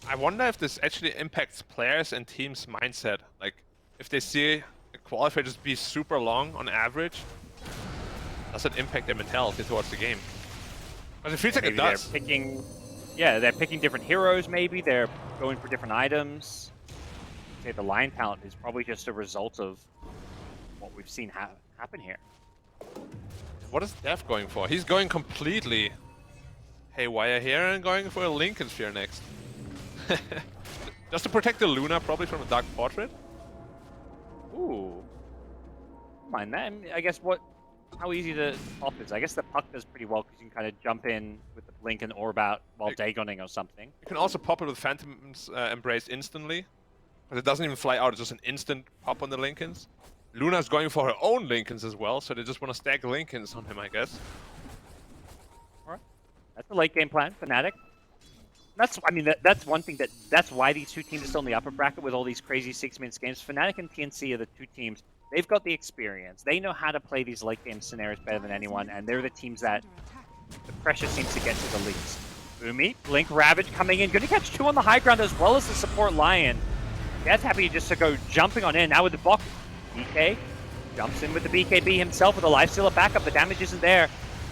I wonder if this actually impacts players and teams' mindset. Like, if they see a qualifier just be super long on average, does it impact their mentality towards the game? But it feels like it Maybe does. they're picking, yeah, they're picking different heroes. Maybe they're going for different items. Okay, the line talent is probably just a result of what we've seen happen here. What is Dev going for? He's going completely haywire here and going for a Lincoln Sphere next. Just to protect the Luna, probably from a Dark Portrait. Ooh, mind that. I guess how easy the pop is. I guess the puck does pretty well because you can kind of jump in with the blink and orb out while Dagoning or something. You can also pop it with Phantom's Embrace instantly. But it doesn't even fly out, it's just an instant pop on the Lincolns. Luna's going for her own Lincolns as well, so they just want to stack Lincolns on him, I guess. Alright, that's the late game plan, Fnatic. That's one thing that's why these two teams are still in the upper bracket with all these crazy 6-minute games. Fnatic and TNC are the two teams. They've got the experience. They know how to play these late game scenarios better than anyone, and they're the teams that the pressure seems to get to the least. Boomy, Blink, Ravage coming in, going to catch 2 on the high ground as well as the support Lion. That's happy just to go jumping on in. Now with the Bok, DK jumps in with the BKB himself with a lifestealer backup. The damage isn't there.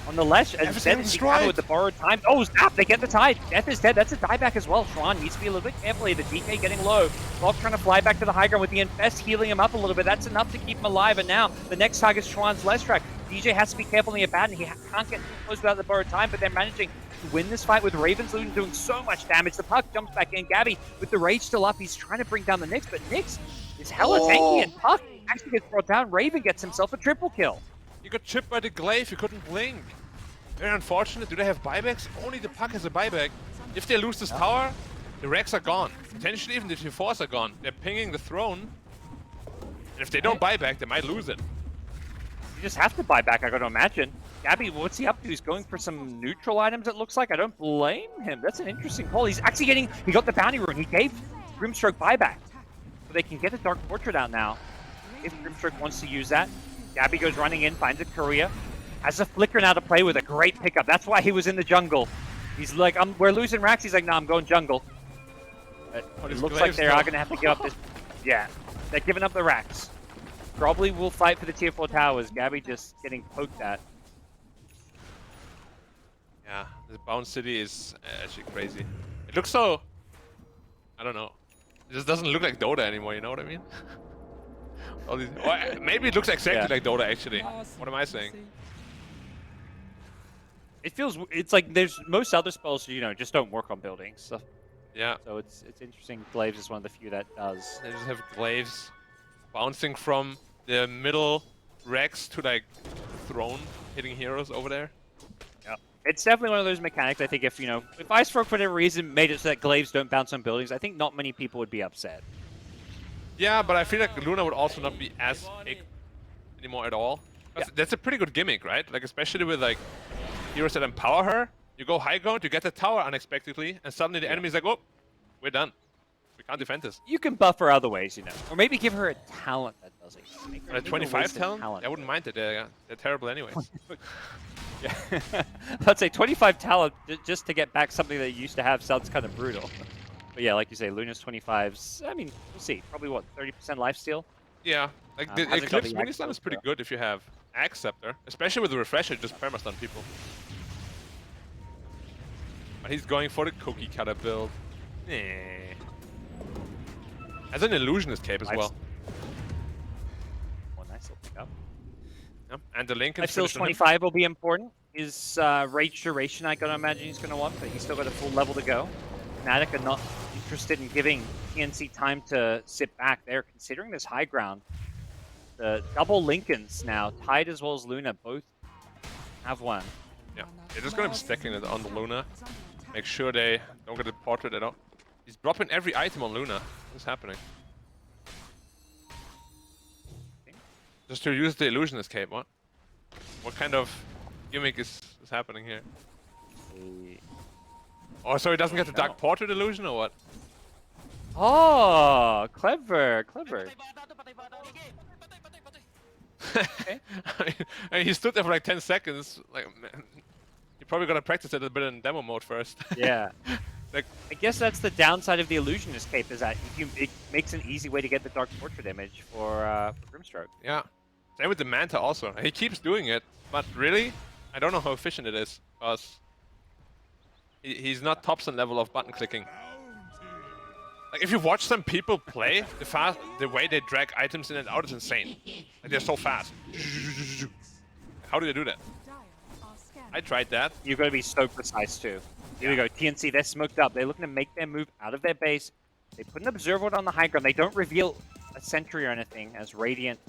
on the left, and Death then is the destroyed. with the borrowed time. Oh, snap! They get the tide. Death is dead. That's a dieback as well. Tron needs to be a little bit careful here. The DK getting low. Bog trying to fly back to the high ground with the Infest healing him up a little bit. That's enough to keep him alive. And now the next target is Tron's left track. DJ has to be careful in the abandon. He can't get too close without the borrowed time, but they're managing to win this fight with Ravens Luton doing so much damage. The puck jumps back in. Gabby with the rage still up. He's trying to bring down the Nyx, but Nyx is hella tanky, and Puck actually gets brought down. Raven gets himself a triple kill. You got chipped by the glaive, you couldn't blink. Very unfortunate. Do they have buybacks? Only the Puck has a buyback. If they lose this tower, the Rex are gone. Potentially even the T4s are gone. They're pinging the throne. And if they don't buy back, they might lose it. You just have to buy back, I gotta imagine. Gabby, what's he up to? He's going for some neutral items, it looks like. I don't blame him. That's an interesting call. He's actually getting... He got the bounty rune. He gave Grimstroke buyback. So they can get a Dark Portrait out now. If Grimstroke wants to use that. Gabby goes running in, finds a courier. Has a flicker now to play with, a great pickup. That's why he was in the jungle. He's like, we're losing racks. He's like, no, I'm going jungle. It looks like they are going to have to give up this. Yeah, they're giving up the racks. Probably will fight for the tier 4 towers. Gabby just getting poked at. Yeah, the Bounce City is actually crazy. It looks so... I don't know. It just doesn't look like Dota anymore, you know what I mean? All these, or maybe it looks exactly like Dota actually. What am I saying? It feels... It's like there's most other spells, you know, just don't work on buildings. So, Yeah. so it's interesting. Glaives is one of the few that does. They just have glaives bouncing from the middle Rex to like throne, hitting heroes over there. Yeah. It's definitely one of those mechanics. I think if, you know, if Ice for whatever reason made it so that glaives don't bounce on buildings, I think not many people would be upset. Yeah, but I feel like Luna would also not be as big anymore at all. That's a pretty good gimmick, right? Like especially with like heroes that empower her. You go high ground, you get the tower unexpectedly, and suddenly the enemy's like, oh, we're done. We can't defend this. You can buff her other ways, you know. Or maybe give her a talent that does it. Make her- But at make her 25 waste the talent? I wouldn't mind it. They're terrible anyways. Yeah. I'd say 25 talent just to get back something that you used to have sounds kind of brutal. But yeah, like you say, Luna's 25s. I mean, we'll see. Probably what, 30% lifesteal? Yeah, like the hasn't got Eclipse the mini Axe stun is pretty Scepter. good if you have Axe Scepter. Especially with the Refresher, just perma-stun people. But he's going for the cookie cutter build. Nah. As an Illusionist cape as well. One nice little pickup. Yep. And the Lincoln Lifesteal's 25 will be important. His rage duration, I gotta imagine he's gonna want, but he's still got a full level to go. Fnatic are not interested in giving TNC time to sit back. They're considering this high ground. The double Lincolns now, Tide as well as Luna, both have one. Yeah, they're just gonna be stacking it on the Luna. Make sure they don't get the portrait at all. He's dropping every item on Luna. What's happening? Just to use the Illusionist cape, what? What kind of gimmick is happening here? Oh, so he doesn't get the Dark Portrait illusion or what? Oh, clever, clever. Okay. I mean, he stood there for like 10 seconds. Like, man, you're probably gonna practice it a bit in demo mode first. Yeah. Like, I guess that's the downside of the Illusionist cape, is that it makes an easy way to get the Dark Portrait image for Grimstroke. yeah. Same with the Manta also. He keeps doing it, but really, I don't know how efficient it is, because he's not Thompson level of button clicking. Like if you watch some people play, the way they drag items in and out is insane. Like they're so fast. How do they do that? I tried that. You've got to be so precise too. Here we go, TNC, they're smoked up. They're looking to make their move out of their base. They put an Observer on the high ground. They don't reveal a sentry or anything, as Radiant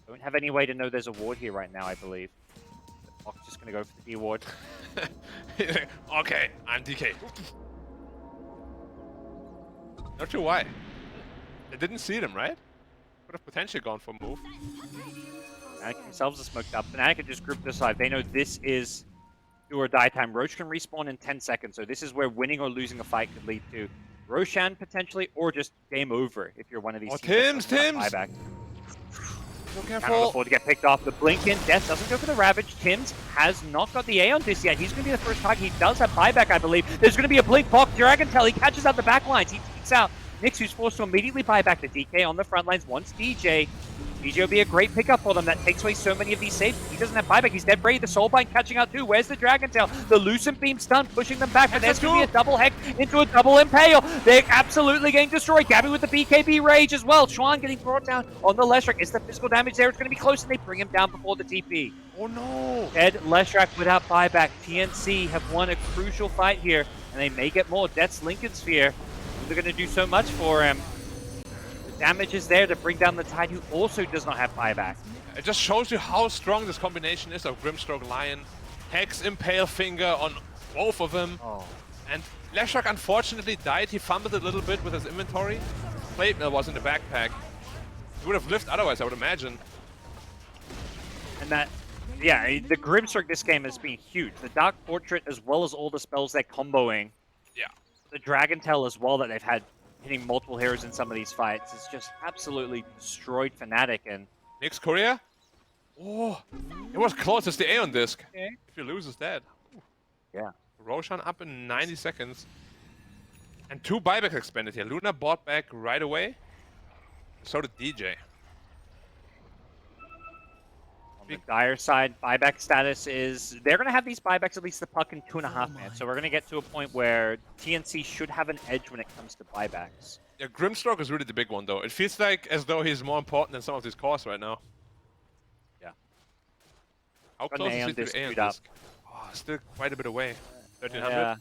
don't have any way to know there's a ward here right now, I believe. Fox just going to go for the D ward. Okay, I'm DK. Not sure why. They didn't see them, right? Could have potentially gone for a move. Fnatic themselves are smoked up. Fnatic are just grouped aside. They know this is do or die time. Roche can respawn in 10 seconds, so this is where winning or losing a fight could lead to Roshan potentially, or just game over if you're one of these teams. Tims! Buyback. So Cannot careful. afford to get picked off. The blink in. Death doesn't go for the Ravage. Tims has not got the A on this yet. He's going to be the first target. He does have buyback, I believe. There's going to be a blink Pock. Dragon Tail. He catches out the back lines. He takes out Nyx, who's forced to immediately buy back the DK on the front lines. Once DJ DJ will be a great pickup for them. That takes away so many of these saves. He doesn't have buyback. He's dead brave. The Soulbind catching out too. Where's the Dragon Tail? The Lucent Beam stun pushing them back. But there's going to be a double hex into a double impale. They're absolutely getting destroyed. Gabby with the BKB rage as well. Chuan getting brought down on the Leshrac. Is the physical damage there? It's going to be close, and they bring him down before the TP. Oh no! Dead Leshrac without buyback. TNC have won a crucial fight here, and they may get more. Death's Lincoln Sphere. They're going to do so much for him. Damage is there to bring down the Tide, who also does not have buyback. It just shows you how strong this combination is of Grimstroke Lion, Hex, Impale Finger on both of them. Oh. And Leshrac unfortunately died. He fumbled a little bit with his inventory. Plate Mill was in the backpack. He would have lived otherwise, I would imagine. And that, yeah, the Grimstroke this game has been huge. The Dark Portrait as well as all the spells they're comboing. Yeah. The Dragon Tail as well that they've had hitting multiple heroes in some of these fights. It's just absolutely destroyed Fnatic. And Nick's Korea? Oh, it was close. It's the Aeon Disc. okay. If you lose, it's dead. Yeah. Roshan up in 90 seconds. And 2 buybacks expended here. Luna bought back right away. So did DJ. On the Dire side, buyback status is they're going to have these buybacks at least the puck in 2.5 minutes. So we're going to get to a point where TNC should have an edge when it comes to buybacks. Yeah, Grimstroke is really the big one, though. It feels like as though he's more important than some of these cores right now. Yeah. How Got an close is Aeon he to Disc the Aeon queued up. Disc? Oh, still quite a bit away. 1300? Yeah.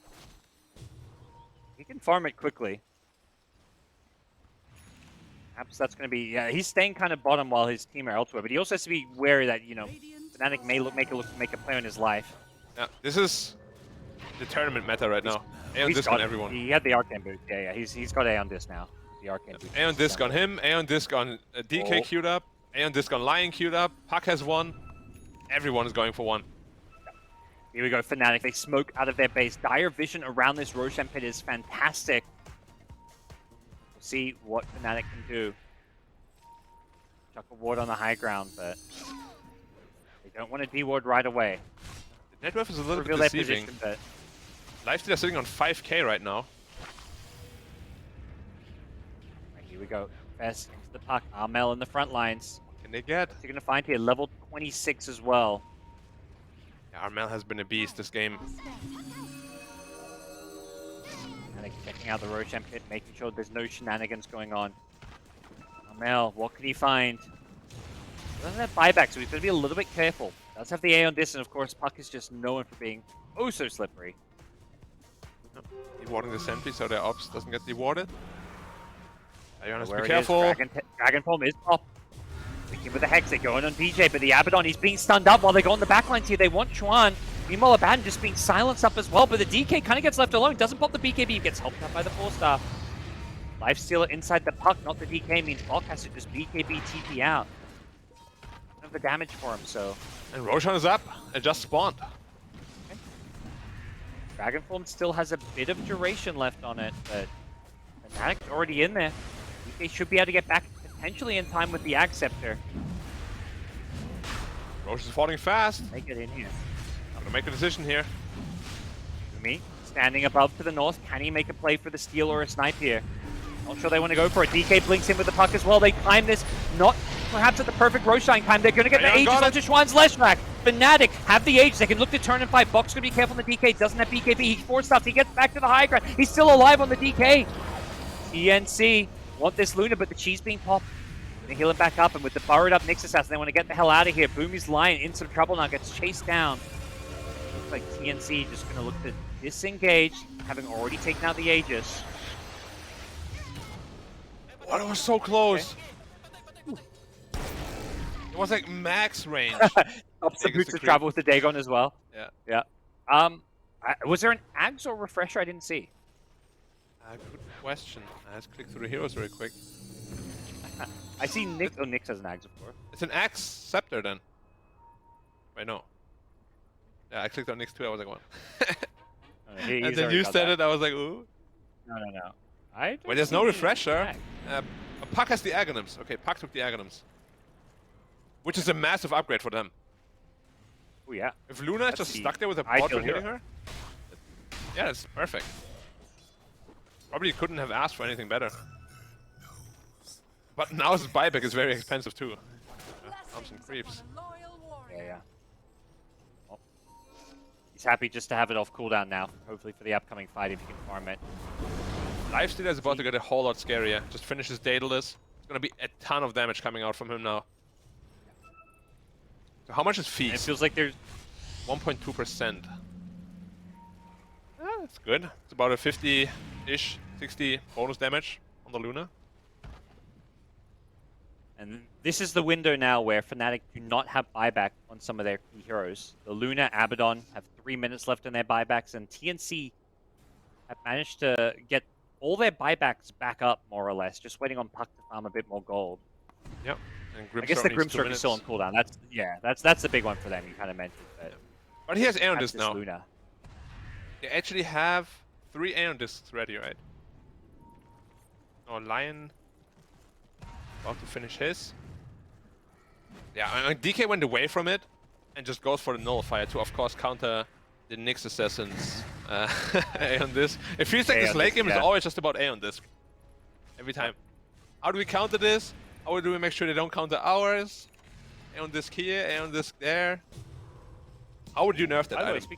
He can farm it quickly. Perhaps that's going to be... Yeah, he's staying kind of bottom while his team are elsewhere. But he also has to be wary that, you know, Fnatic may make a play on his life. Yeah, this is the tournament meta right now. Aeon Disc on everyone. He had the Arcane boost. Yeah, he's got Aeon Disc now. The Arcane boost. Aeon Disc on him, Aeon Disc on DK queued up, Aeon Disc on Lion queued up, Puck has one. Everyone is going for one. Here we go, Fnatic. They smoke out of their base. Dire vision around this Roshan pit is fantastic. We'll see what Fnatic can do. Chuck a ward on the high ground, but they don't want to de-ward right away. The net worth is a little Reveal bit their deceiving. position, but Lifesteal is sitting on 5k right now. right, here we go. Fest into the puck. Armel in the front lines. Can they get? What's he going to find here? Level 26 as well. Yeah, Armel has been a beast this game. And checking out the Roshan pit, making sure there's no shenanigans going on. Armel, what can he find? He doesn't have buyback, so he's going to be a little bit careful. Does have the Aeon Disc, and of course, Puck is just known for being oh so slippery. Dewarding the sentry so their ops doesn't get dewarded. Ionis, Where be it careful. is, Dragon Form is pop. Thinking with the Hex, they're going on DJ, but the Abaddon, he's being stunned up while they go on the backlines here. They want Chuan. Meanwhile, Abaddon just being silenced up as well, but the DK kind of gets left alone. Doesn't pop the BKB, gets helped out by the 4-star. Lifestealer inside the puck, not the DK, means Bulk has to just BKB TP out. Don't have the damage for him, so... And Roshan is up. It just spawned. Okay. Dragon Form still has a bit of duration left on it, but Fnatic's already in there. DK should be able to get back potentially in time with the Ag Scepter. Roshan's falling fast. Make it in here. I'm gonna make a decision here. Umi, standing above to the north. Can he make a play for the steal or a snipe here? Not sure they want to go for it. DK blinks in with the puck as well. They time this, not perhaps at the perfect Roshan time. They're going to get the Aegis onto Schwann's Leshrac. Fnatic have the Aegis. They can look to turn and fight. Box going to be careful on the DK. Doesn't have BKB. He's 4-stuffed. He gets back to the high ground. He's still alive on the DK. TNC want this Luna, but the cheese being popped. They heal him back up, and with the burrowed up Nyx Assassin, they want to get the hell out of here. Boomy's Lion in some trouble now. Gets chased down. Looks like TNC just going to look to disengage, having already taken out the Aegis. Oh, that was so close. Okay. It was like max range. Stops the boots to travel with the Dagon as well. Yeah. Yeah. Was there an Ags or refresher I didn't see? Good question. Let's click through the heroes very quick. I see Nyx. Oh, Nyx has an Ags, of course. It's an Axe Scepter then. Wait, no. Yeah, I clicked on Nyx too. I was like, what? And then you said it. I was like, ooh. No. Wait, there's no refresher. Puck has the Aghanim's. Okay, Puck took the Aghanim's. Which is a massive upgrade for them. Oh, yeah. If Luna is just stuck there with a portrait hitting her, yeah, it's perfect. Probably couldn't have asked for anything better. But now his buyback is very expensive too. Some creeps. Yeah. Well, he's happy just to have it off cooldown now. Hopefully for the upcoming fight if he can farm it. Lifestealer is about to get a whole lot scarier. Just finishes Daedalus. It's gonna be a ton of damage coming out from him now. So how much is And Feast? it feels like there's 1.2%. That's good. It's about a 50-ish, 60 bonus damage on the Luna. And this is the window now where Fnatic do not have buyback on some of their key heroes. The Luna, Abaddon have 3 minutes left in their buybacks, and TNC have managed to get all their buybacks back up, more or less, just waiting on Puck to farm a bit more gold. Yep. And I guess the needs 2 Grimstroke is still on minutes. cooldown. That's the big one for them, you kind of mentioned. But But he has Aeon that's Disc this now. Luna. They actually have 3 Aeon Discs ready, right? Oh, Lion about to finish his. Yeah, I mean, DK went away from it and just goes for the Nullifier to, of course, counter the Nyx Assassin's Aeon Disc. It feels like this Aeon late Disc, game is yeah. always just about Aeon Disc. Every time. How do we counter this? How do we make sure they don't counter ours? Aeon Disc here, Aeon Disc there. How would you nerf that By the way, item?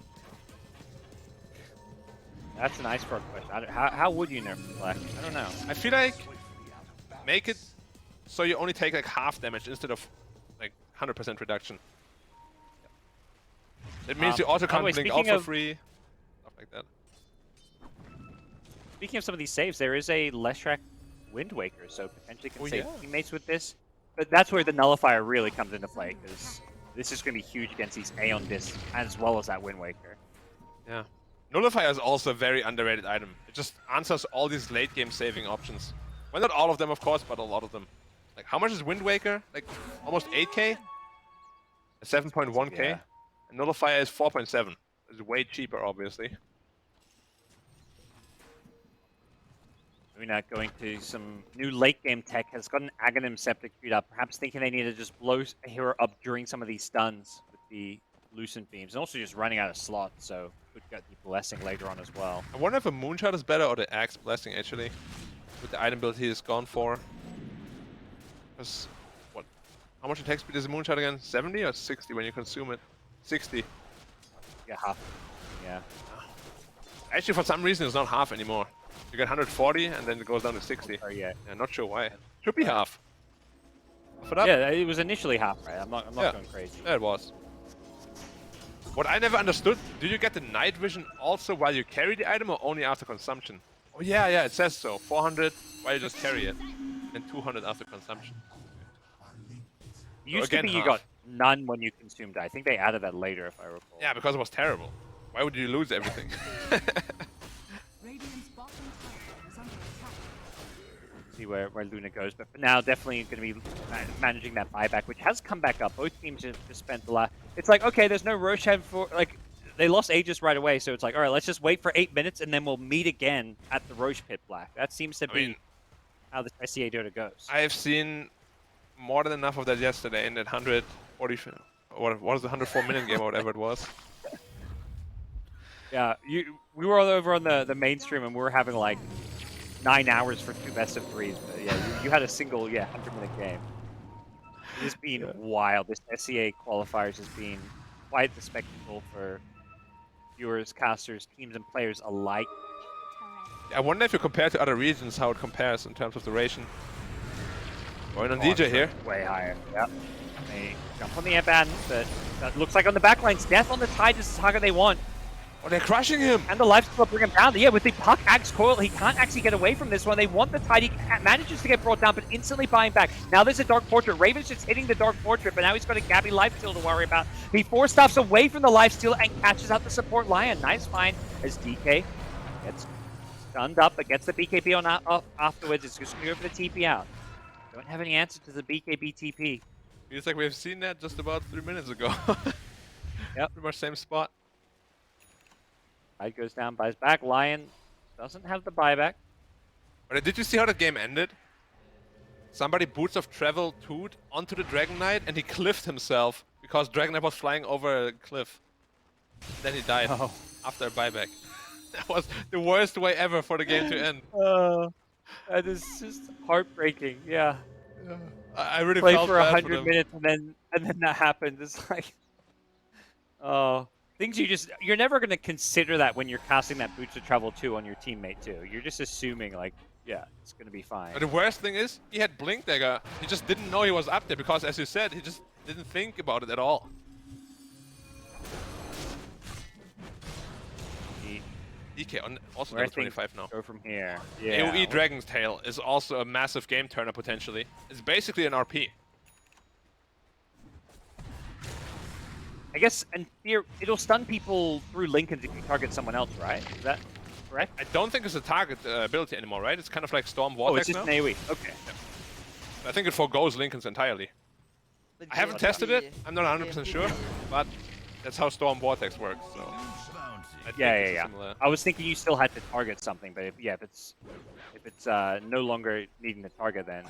that's an Iceberg question. How would you nerf the Black? I don't know. I feel like make it so you only take like half damage instead of like 100% reduction. It means you also by the way, can't blink speaking out for of- free, stuff like that. Speaking of some of these saves, there is a Leshrac Wind Waker, so potentially can Oh, save yeah. teammates with this. But that's where the Nullifier really comes into play, because this is going to be huge against these Aeon Discs, as well as that Wind Waker. Yeah. Nullifier is also a very underrated item. It just answers all these late game saving options. Well, not all of them, of course, but a lot of them. Like, how much is Wind Waker? Like, almost 8k? 7.1k? Yeah. And Nullifier is 4.7. It's way cheaper, obviously. We're not going to some new late game tech. Has got an Aghanim Scepter queued up, perhaps thinking they need to just blow a hero up during some of these stuns with the Lucent Beams, and also just running out of slots, so could get the Blessing later on as well. I wonder if a Moonshot is better or the Axe Blessing, actually. With the item build he has gone for. Because, what? How much attack speed is a Moonshot again? 70 or 60 when you consume it? 60. Yeah, half. Yeah. Actually, for some reason, it's not half anymore. You get 140 and then it goes down to 60. Or yeah. Yeah, not sure why. Should be half. Half it up? Yeah, it was initially half, right? I'm not Yeah. going crazy. Yeah, it was. What I never understood, do you get the night vision also while you carry the item or only after consumption? Oh yeah, it says so. 400 while you just carry it. And 200 after consumption. It used again, to be you half. got none when you consumed it. I think they added that later, if I recall. Yeah, because it was terrible. Why would you lose everything? Radiant's bottom tower is under attack. See where Luna goes, but for now, definitely going to be managing that buyback, which has come back up. Both teams have just spent the last. It's like, okay, there's no Roshan for like. They lost Aegis right away, so it's like, all right, let's just wait for 8 minutes and then we'll meet again at the Roche Pit Black. That seems to be mean, how the SCA Dota goes. I have seen more than enough of that yesterday in that 140, what was the 104-minute game or whatever it was. Yeah, we were all over on the mainstream and we were having like 9 hours for 2 best-of-3s. But yeah, you had a single 100-minute game. It's been wild. This SCA qualifiers has been quite the spectacle for viewers, casters, teams, and players alike. I wonder if you compare to other regions, how it compares in terms of duration. Going on Oh, DJ I'm here. sure way higher. Yep. They jump on the airband, but that looks like on the backlines, death on the tide is the target they want. Oh, they're crushing him! And the lifesteal bring him down. Yeah, with the Puck Axe Coil, he can't actually get away from this one. They want the tide. He manages to get brought down, but instantly buying back. Now there's a Dark Portrait. Raven's just hitting the Dark Portrait, but now he's got a Gabby lifesteal to worry about. He force-stops away from the lifesteal and catches out the support Lion. Nice find as DK gets stunned up, but gets the BKB on off afterwards. It's just going to go for the TP out. Don't have any answer to the BKB TP. Feels like we've seen that just about 3 minutes ago. Yep. Pretty much same spot. Tide goes down, buys back. Lion doesn't have the buyback. But did you see how that game ended? Somebody Boots of Travel 2'd onto the Dragon Knight and he cliffed himself because Dragon Knight was flying over a cliff. Then he died after a buyback. That was the worst way ever for the game to end. That is just heartbreaking. Yeah. I really Play felt for bad 100 them. minutes and then And then that happens. It's like, oh, things you're never going to consider that when you're casting that Boots of Travel 2 on your teammate too. You're just assuming like, yeah, it's going to be fine. But the worst thing is, he had Blink Dagger. He just didn't know he was up there because, as you said, he just didn't think about it at all. DK on also level 25 now. Go from here. Yeah. AoE Dragon's Tail is also a massive game turner potentially. It's basically an RP. I guess, and it'll stun people through Lincolns if you target someone else, right? Is that correct? I don't think it's a target ability anymore, right? It's kind of like Storm Oh, Vortex it's just now. an AoE. Okay. I think it forgoes Lincolns entirely. I haven't tested it. I'm not 100% sure, but that's how Storm Vortex works. So. I think it's similar. I was thinking you still had to target something, but if it's no longer needing to target, then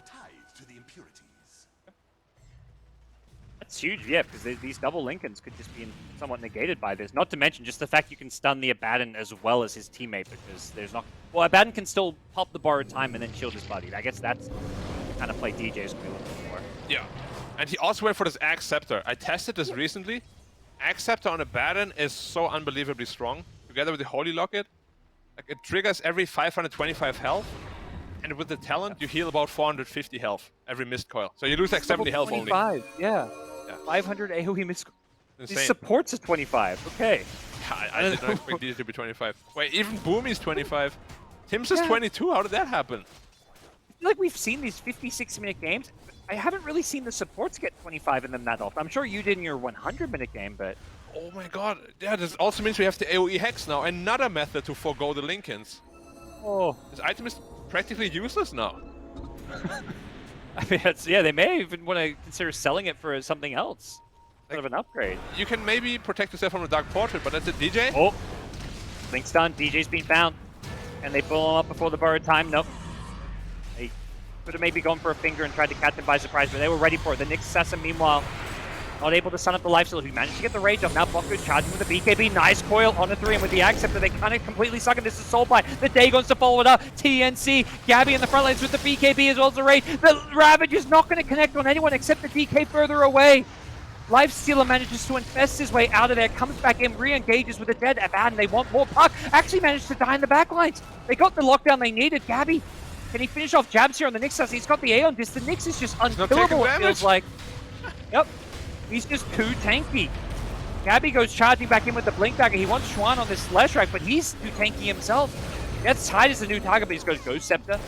that's huge. Yeah, because these double Lincolns could just be somewhat negated by this. Not to mention just the fact you can stun the Abaddon as well as his teammate, because there's not. Well, Abaddon can still pop the borrowed time and then shield his buddy. I guess that's the kind of play DJ's gonna be looking for. Yeah, and he also went for this Axe Scepter. I tested this recently. Axe Scepter on Abaddon is so unbelievably strong. Together with the Holy Locket, like it triggers every 525 health, and with the talent you heal about 450 health every missed coil. So you lose like 70 health 25, only. Yeah. 500 AoE missed. Insane. These supports is 25. Okay. I did not expect these to be 25. Wait, even Boomy's 25. Tim's is 22. How did that happen? I feel like we've seen these 56-minute games. I haven't really seen the supports get 25 in them that often. I'm sure you did in your 100-minute game, but... Oh my god. Yeah, this also means we have the AoE Hex now. Another method to forego the Lincolns. Oh. This item is practically useless now. I mean, they may even want to consider selling it for something else. Sort of an upgrade. You can maybe protect yourself from the Dark Portrait, but that's a DJ. Oh. Link's done. DJ's been found. And they pull him up before the borrowed time. Nope. They could have maybe gone for a finger and tried to catch him by surprise, but they were ready for it. The Nyx Assassin, meanwhile, not able to stun up the lifesteal. He managed to get the rage up. Now Bokku charging with the BKB. Nice coil on a 3, and with the Acceptor, they kind of completely suck him. This is Soul Bite. The Dagon's to follow it up. TNC, Gabby in the front lines with the BKB as well as the rage. The Ravage is not going to connect on anyone except the DK further away. Lifestealer manages to infest his way out of there, comes back in, re-engages with the dead Abaddon. They want more. Puck actually managed to die in the backlines. They got the lockdown they needed. Gabby, can he finish off jabs here on the Nyx? He's got the Aeon Disc. The Nyx is just unkillable, it feels like. Yep. He's just too tanky. Gabby goes charging back in with the Blink Dagger. He wants Schwan on this Leshrac, but he's too tanky himself. Gets tied as the new target, but he goes Ghost Scepter.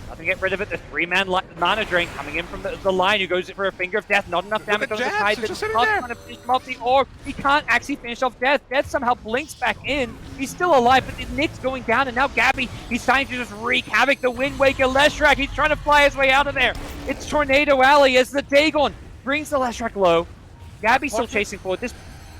Nothing to get rid of it. The 3-man mana drain coming in from the line, who goes for a Finger of Death. Not enough damage on the side. He's trying to finish him off the orb. He can't actually finish off Death. Death somehow blinks back in. He's still alive, but Nick's going down, and now Gabby, he's trying to just wreak havoc. The Wind Waker Leshrac, he's trying to fly his way out of there. It's Tornado Alley as the Dagon brings the Leshrac low. Gabby's still chasing forward. This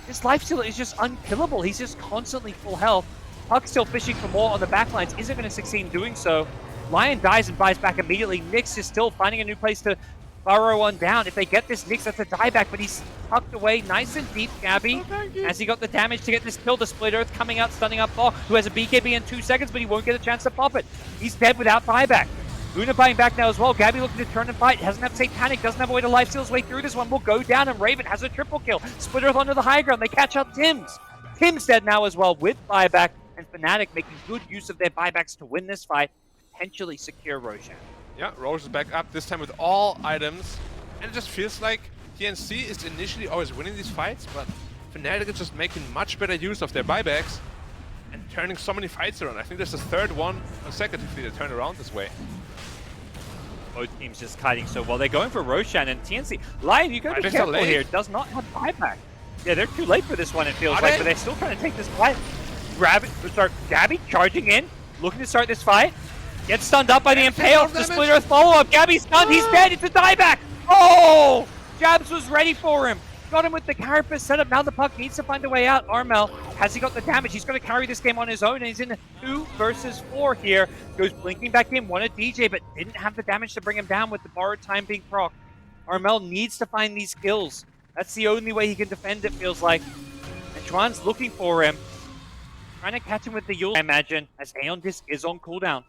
lifestealer is just unkillable. He's just constantly full health. Puck still fishing for more on the backlines. Isn't going to succeed in doing so. Lion dies and buys back immediately. Nyx is still finding a new place to burrow on down. If they get this Nyx, that's a dieback, but he's tucked away nice and deep, Gabby. As he got the damage to get this kill. The Split Earth coming out, stunning up Bo, who has a BKB in 2 seconds, but he won't get a chance to pop it. He's dead without buyback. Luna buying back now as well. Gabby looking to turn and fight. Hasn't have Satanic. Doesn't have a way to lifesteal his way through this one. Will go down, and Raven has a triple kill. Split Earth onto the high ground. They catch out Tim's. Tim's dead now as well with buyback. And Fnatic making good use of their buybacks to win this fight. Potentially secure Roshan. Yeah, Roche is back up, this time with all items. And it just feels like TNC is initially always winning these fights, but Fnatic is just making much better use of their buybacks and turning so many fights around. I think there's the third one consecutively to turn around this way. Both teams just kiting so well. They're going for Roshan and TNC. Lion, you gotta be careful here. Does not have buyback. Yeah, they're too late for this one, it feels like, but they're still trying to take this fight. Gabby charging in, looking to start this fight. Gets stunned up by the Impale. The Split Earth follow-up. Gabby's stunned. He's dead. It's a dieback. Oh! Jabs was ready for him. Got him with the Carapace setup. Now the Puck needs to find a way out. Armel, has he got the damage? He's going to carry this game on his own, and he's in 2 versus 4 here. Goes blinking back in. Wanted DJ, but didn't have the damage to bring him down with the borrowed time being proc. Armel needs to find these kills. That's the only way he can defend, it feels like. And Chuan's looking for him. Trying to catch him with the Yule, I imagine, as Aeon Disc is on cooldown.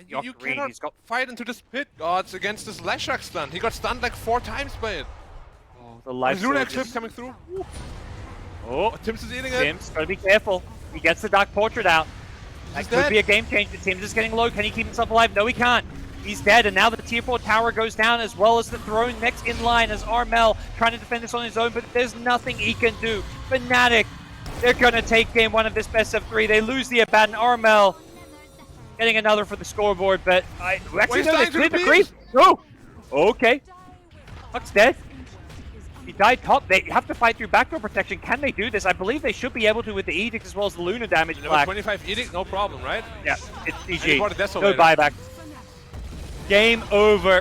You cannot fight into this pit, gods, against this Leshrac stun. He got stunned like 4 times by it. The life Is Lunax Surge Flip is- coming through? Oh, Tims is eating it. Tim's gotta be careful. He gets the Dark Portrait out. That He's could dead. be a game changer. Tim's is getting low. Can he keep himself alive? No, he can't. He's dead, and now the tier 4 tower goes down, as well as the throne next in line as Armel trying to defend this on his own, but there's nothing he can do. Fnatic, they're gonna take game 1 of this best of 3. They lose the Abaddon. Armel getting another for the scoreboard, but actually he's no, they dying to cleared the the creep. No! Okay. Huck's dead. Is He died top. They have to fight through backdoor protection. Can they do this? I believe they should be able to with the Edict as well as the Luna damage Level plaque. 25 Edict, no problem, right? Yeah, it's And he GG. bought a No Desolator. buyback. Game over